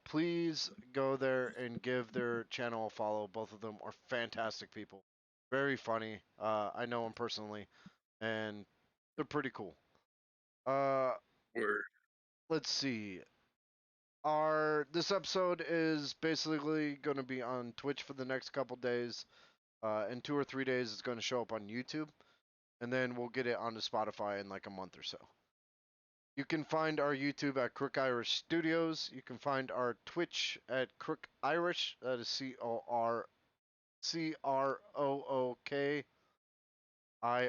Please go there and give their channel a follow. Both of them are fantastic people. Very funny. I know them personally, and they're pretty cool. Let's see. This episode is basically going to be on Twitch for the next couple days. In 2 or 3 days, it's going to show up on YouTube, and then we'll get it onto Spotify in like a month or so. You can find our YouTube at Crook Irish Studios. You can find our Twitch at Crook Irish. That is CROOKIRISH. I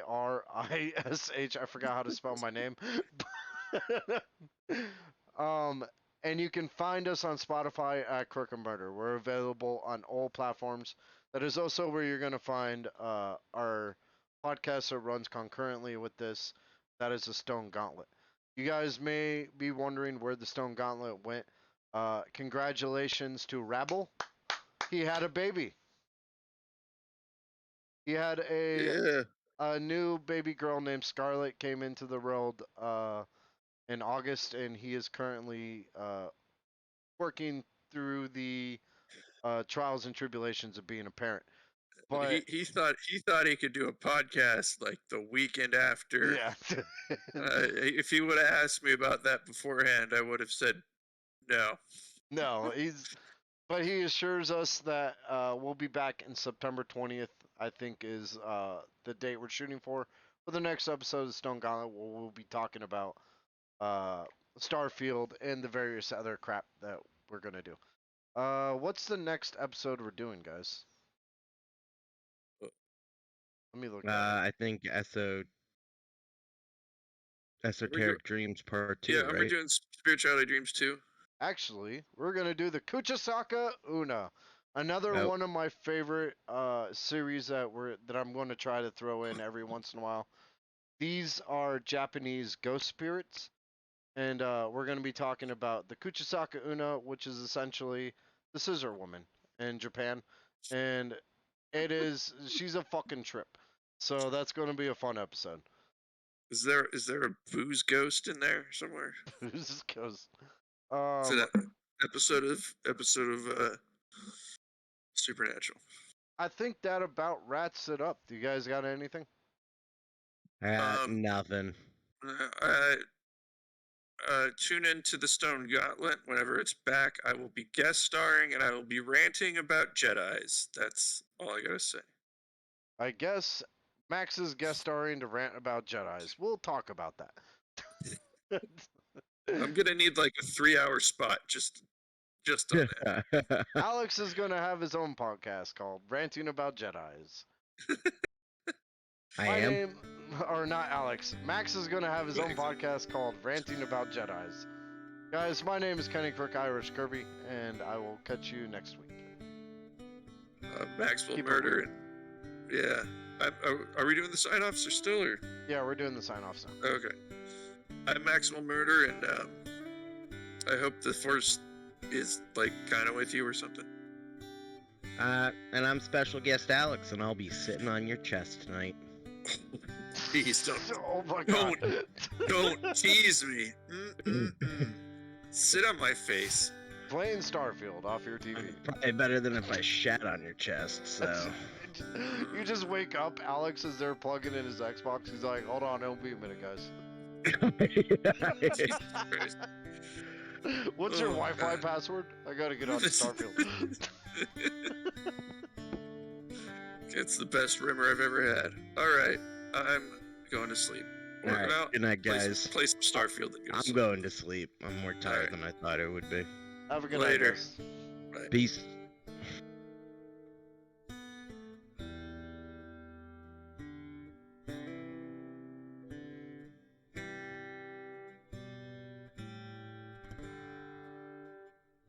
forgot how to spell my name. And you can find us on Spotify at Crook and Murder. We're available on all platforms. That is also where you're going to find our podcast that runs concurrently with this. That is a stone gauntlet. You guys may be wondering where the stone gauntlet went. Congratulations to Rabble. He had a baby. He had Yeah. a new baby girl named Scarlet came into the world in August, and he is currently working through the trials and tribulations of being a parent. But He thought he could do a podcast like the weekend after. yeah, If he would have asked me about that beforehand, I would have said no. no, but he assures us that we'll be back in September 20th. I think is the date we're shooting for the next episode of Stone Gauntlet. We'll be talking about Starfield and the various other crap that we're gonna do. What's the next episode we're doing, guys? Let me look at it. I think Esoteric Dreams Part 2, Yeah, right? we're doing Spirituality Dreams 2. Actually, we're gonna do the Kuchisaka Una, another Nope. one of my favorite series that I'm going to try to throw in every once in a while. These are Japanese ghost spirits, and we're going to be talking about the Kuchisaka Una, which is essentially the scissor woman in Japan, and she's a fucking trip. So that's going to be a fun episode. Is there a booze ghost in there somewhere? Who's ghost? Is it an episode of Supernatural? I think that about wraps it up. Do you guys got anything? Nothing. Tune in to the Stone Gauntlet whenever it's back. I will be guest starring and I will be ranting about Jedis. That's all I gotta say. I guess Max is guest starring to rant about Jedis. We'll talk about that. I'm gonna need like a 3-hour spot just on that. Alex is gonna have his own podcast called Ranting About Jedis. I am. Name, or not Alex. Max is gonna have his own podcast called Ranting About Jedis. Guys, my name is Kenny Crook Irish Kirby, and I will catch you next week. Maxwell Keep it Murder. Yeah. Are we doing the sign-offs or still? Or? Yeah, we're doing the sign-offs now. Okay. I'm Maxwell Murder, and I hope the Force is like kind of with you or something. And I'm special guest Alex, and I'll be sitting on your chest tonight. Please don't. Oh my god. Don't tease me. Sit on my face. Playing Starfield off your TV. Probably better than if I shat on your chest, so. You just wake up, Alex is there plugging in his Xbox. He's like, hold on, it'll be a minute, guys. Jesus Christ. What's your Wi-Fi password? I gotta get on Starfield. It's the best rimmer I've ever had. Alright, I'm going to sleep. Working out. Good night, guys. Play some Starfield. I'm going to sleep. I'm more tired than I thought I would be. Have a good Later. night, guys. Bye. Peace.